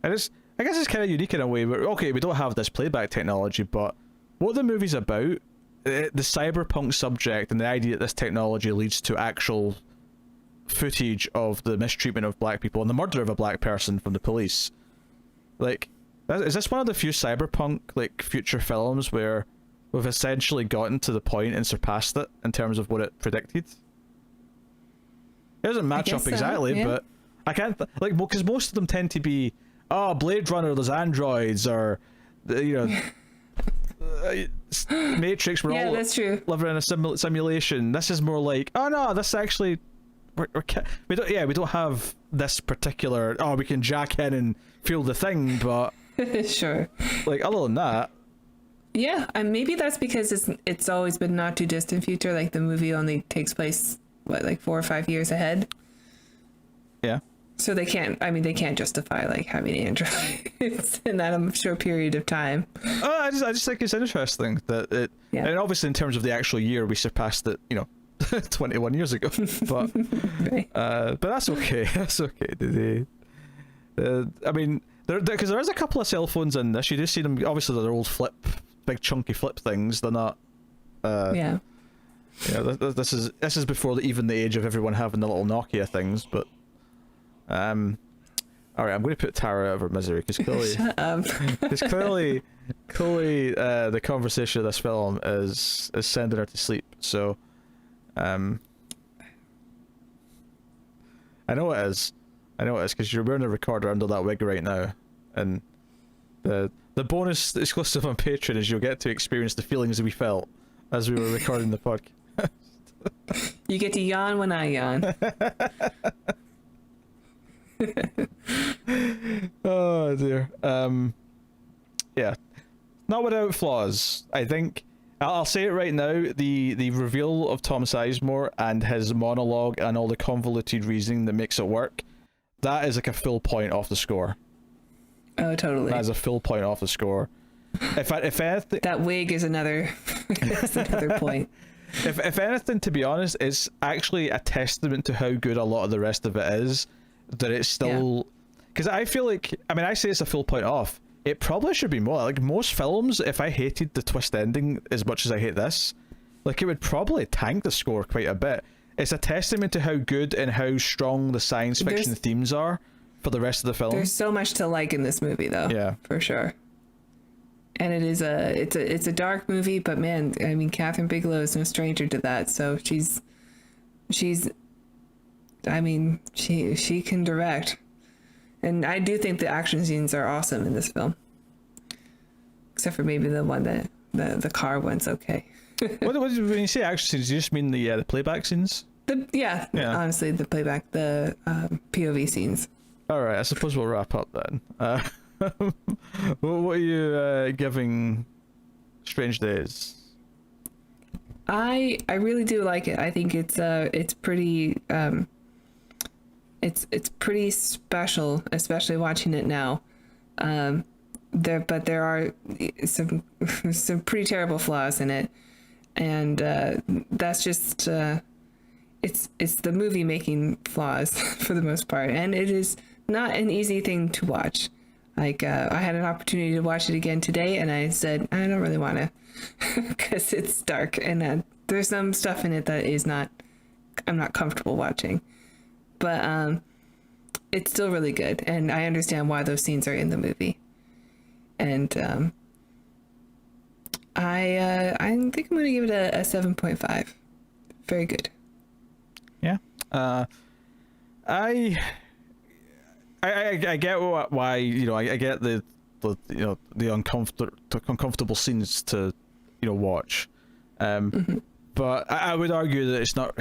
And I guess it's kind of unique in a way. Where, okay, we don't have this playback technology, but what the movie's about, the cyberpunk subject and the idea that this technology leads to actual footage of the mistreatment of black people and the murder of a black person from the police. Like, is this one of the few cyberpunk like future films where we've essentially gotten to the point and surpassed it in terms of what it predicted? It doesn't match up exactly, yeah. but I can't like, well, because most of them tend to be, oh, Blade Runner, there's androids, or you know, Matrix, we're all that's true. living in a simulation. This is more like, oh no, this actually we don't have this particular, oh, we can jack in and feel the thing, but Sure. like other than that, Yeah, and maybe that's because it's always been not too distant future. Like the movie only takes place like 4 or 5 years ahead. yeah. So they can't justify like having androids in that short period of time. I just think it's interesting that it, and obviously in terms of the actual year, we surpassed it, 21 years ago. But Right. but that's okay. That's okay. I mean, because there is a couple of cell phones in this. You do see them. Obviously, they're old big chunky flip things. They're not. Yeah. Yeah. This is before even the age of everyone having the little Nokia things. But all right, I'm going to put Tara out of her misery because clearly, Shut up. because clearly, the conversation of this film is sending her to sleep. So, I know it is. Because you're wearing a recorder under that wig right now, and the bonus exclusive on Patreon is you'll get to experience the feelings that we felt as we were recording the podcast. You get to yawn when I yawn. Oh dear. Yeah, not without flaws. I think I'll say it right now. The reveal of Tom Sizemore and his monologue and all the convoluted reasoning that makes it work. That is like a full point off the score. Oh, totally. That is a full point off the score. If anything, That wig is another point. if anything, to be honest, it's actually a testament to how good a lot of the rest of it is. That it's still, because I feel like, I say it's a full point off. It probably should be more. Like most films, if I hated the twist ending as much as I hate this, like it would probably tank the score quite a bit. It's a testament to how good and how strong the science fiction themes are for the rest of the film. There's so much to like in this movie, though. Yeah, for sure. And it is it's a dark movie, but man, Kathryn Bigelow is no stranger to that. So she can direct, and I do think the action scenes are awesome in this film, except for maybe the one that the car one's okay. what when you say action scenes, do you just mean the playback scenes? Yeah, honestly, the playback, the POV scenes. All right, I suppose we'll wrap up then. What are you giving Strange Days? I really do like it. I think it's pretty it's pretty special, especially watching it now. There are some pretty terrible flaws in it, and that's just it's the movie making flaws for the most part, and it is not an easy thing to watch. Like I had an opportunity to watch it again today, and I said I don't really want to because it's dark, and there's some stuff in it that I'm not comfortable watching, but it's still really good, and I understand why those scenes are in the movie. And I think I'm gonna give it a 7.5. Very good. Yeah. I get why I get the uncomfortable scenes to watch, but I would argue that it's not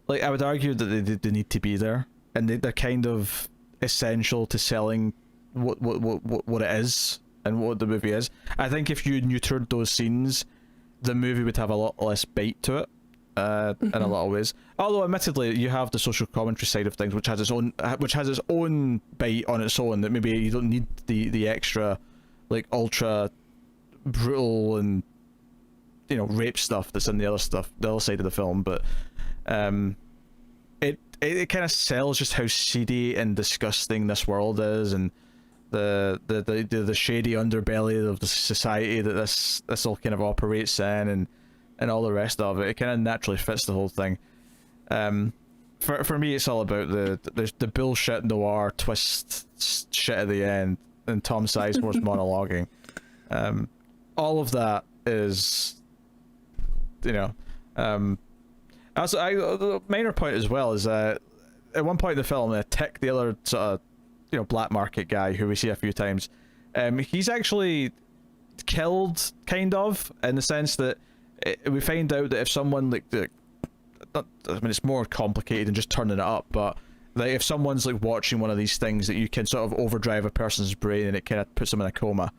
like, I would argue that they need to be there, and they're kind of essential to selling what it is and what the movie is. I think if you neutered those scenes, the movie would have a lot less bite to it. In a lot of ways, although admittedly you have the social commentary side of things, which has its own bite on its own, that maybe you don't need the extra like ultra brutal and rape stuff that's in the other side of the film. But it it kind of sells just how seedy and disgusting this world is, and the shady underbelly of the society that this all kind of operates in, and all the rest of it. It kind of naturally fits the whole thing. For me, it's all about the bullshit noir twist shit at the end, and Tom Sizemore's monologuing. All of that is, Also, the minor point as well is at one point in the film, Tick, the other sort of black market guy who we see a few times, he's actually killed, kind of, in the sense that we find out that if someone it's more complicated than just turning it up, but like if someone's like watching one of these things, that you can sort of overdrive a person's brain and it kind of puts them in a coma.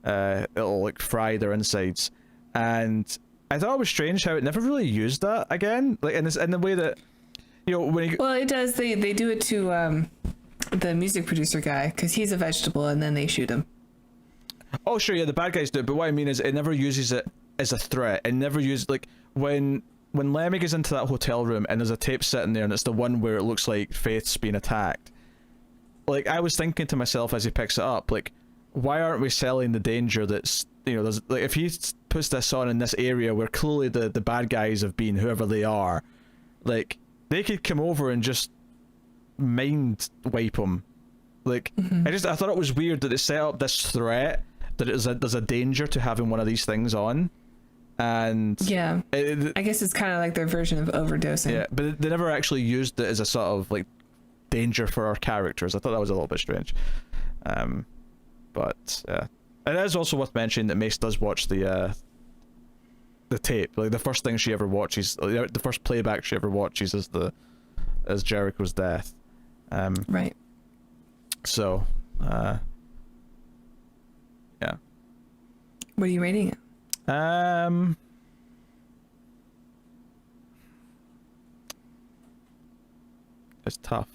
It'll like fry their insides, and I thought it was strange how it never really used that again, like in the way that well, it does. They do it to the music producer guy, because he's a vegetable, and then they shoot him. Oh sure, yeah, the bad guys do it, but what I mean is it never uses it as a threat. It never uses, like when Lemmy goes into that hotel room and there's a tape sitting there and it's the one where it looks like Faith's being attacked. Like, I was thinking to myself as he picks it up, like, why aren't we selling the danger that's, there's, like, if he puts this on in this area where clearly the bad guys have been, whoever they are, like, they could come over and just mind wipe him. Like, I thought it was weird that it set up this threat, that there's a danger to having one of these things on. And yeah, I guess it's kind of like their version of overdosing. Yeah, but they never actually used it as a sort of like danger for our characters. I thought that was a little bit strange. But yeah, it is also worth mentioning that Mace does watch the tape. Like the first thing she ever watches, the first playback she ever watches is Jericho's death. Right. So, yeah. What are you rating it? It's tough.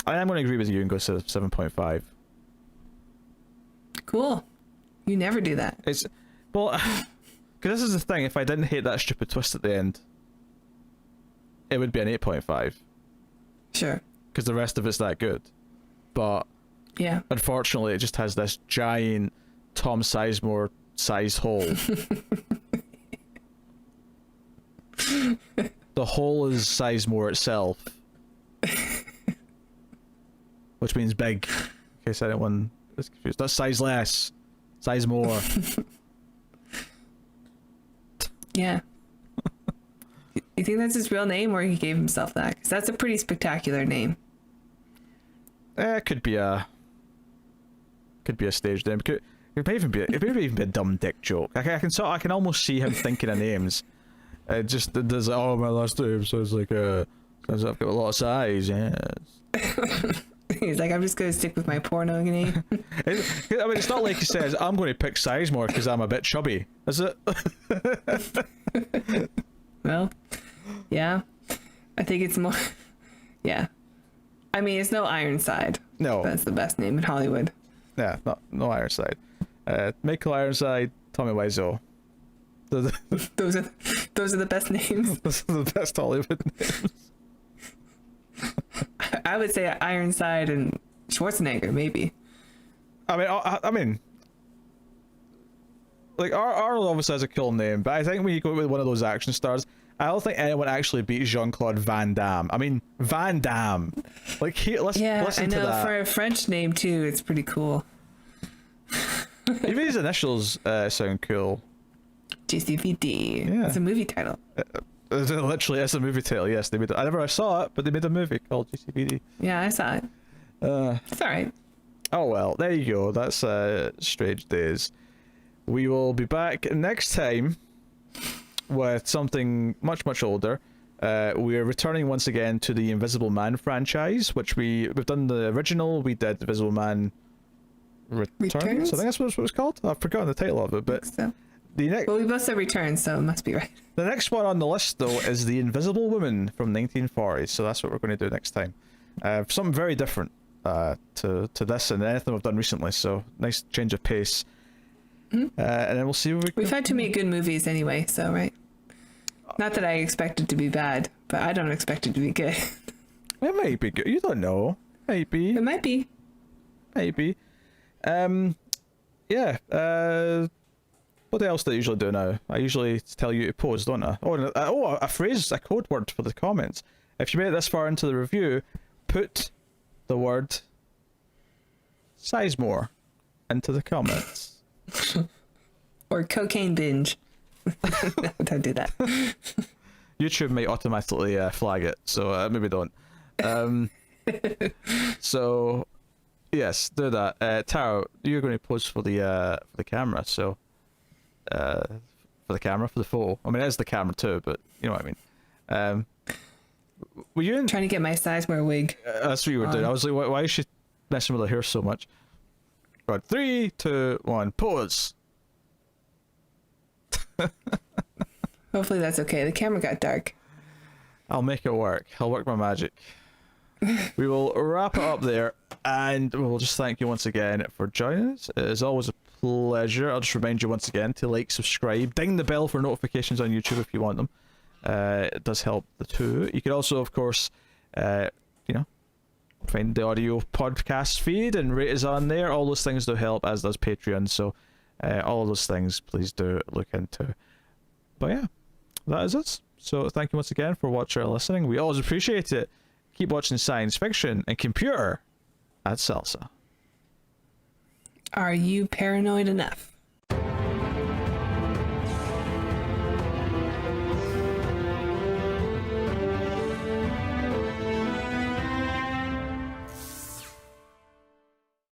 I am going to agree with you and go to 7.5. Cool. You never do that. It's, well, because this is the thing, if I didn't hate that stupid twist at the end, it would be an 8.5. Sure. Because the rest of it's that good. But yeah, unfortunately, it just has this giant Tom Sizemore sized hole. The hole is Sizemore itself, which means big, in case anyone is confused. Not size less, size more. Yeah. You think that's his real name, or he gave himself that? Because that's a pretty spectacular name. It could be a stage name. It may even be a dumb dick joke. I can almost see him thinking of names. It just does. Oh, my last name sounds like sounds like I've got a lot of size. Yes. He's like, I'm just gonna stick with my porno name. I mean, it's not like he says, I'm going to pick Sizemore because I'm a bit chubby, is it? Well, yeah. I think it's more. Yeah. I mean, it's no Ironside. No. That's the best name in Hollywood. Yeah, no Ironside. Michael Ironside, Tommy Wiseau. Those are the best names. Those are the best Hollywood names. I would say Ironside and Schwarzenegger, maybe. I mean, like Arnold obviously has a cool name, but I think when you go with one of those action stars, I don't think anyone actually beats Jean-Claude Van Damme. I mean, Van Damme. Like, listen I know, to that. for a French name too, it's pretty cool. Even his initials sound cool. GCVD. Yeah. It's a movie title. Literally, it's a movie title. Yes, they made it. I never saw it, but they made a movie called GCVD. Yeah, I saw it. It's all right. Oh well, there you go. That's Strange Days. We will be back next time with something much older. We're returning once again to the Invisible Man franchise, which we've done the original. We did Invisible Man Returns. I think that's what it was called. I've forgotten the title of it, but So. well, we both said Returns, so it must be right. The next one on the list, though, is The Invisible Woman from 1940. So that's what we're going to do next time. Something very different to this and anything we've done recently. So nice change of pace. And then we'll see what We've had too many good movies anyway, so right. Not that I expect it to be bad, but I don't expect it to be good. It might be good. You don't know. Maybe. It might be. Maybe. Yeah. What else do I usually do now? I usually tell you to pause, don't I? Oh, a phrase, a code word for the comments. If you made it this far into the review, put the word Sizemore into the comments. Or cocaine binge. No, don't do that. YouTube may automatically flag it, so maybe don't. So, yes, do that. Taro, you're going to pose for the camera, so for the photo. I mean, it is the camera too, but you know what I mean. Were you in? Trying to get my Sizemore wig. That's what you were doing. I was like, why is she messing with her hair so much? Right, 3, 2, 1, pose. Hopefully that's okay. The camera got dark. I'll make it work. I'll work my magic. We will wrap it up there, and we'll just thank you once again for joining us. It is always a pleasure. I'll just remind you once again to like, subscribe, ding the bell for notifications on YouTube if you want them. It does help the too. You can also, of course, find the audio podcast feed and rate us on there. All those things do help, as does Patreon. So all those things, please do look into. But yeah, that is us. So thank you once again for watching or listening. We always appreciate it. Keep watching science fiction and computer at Salsa. Are you paranoid enough?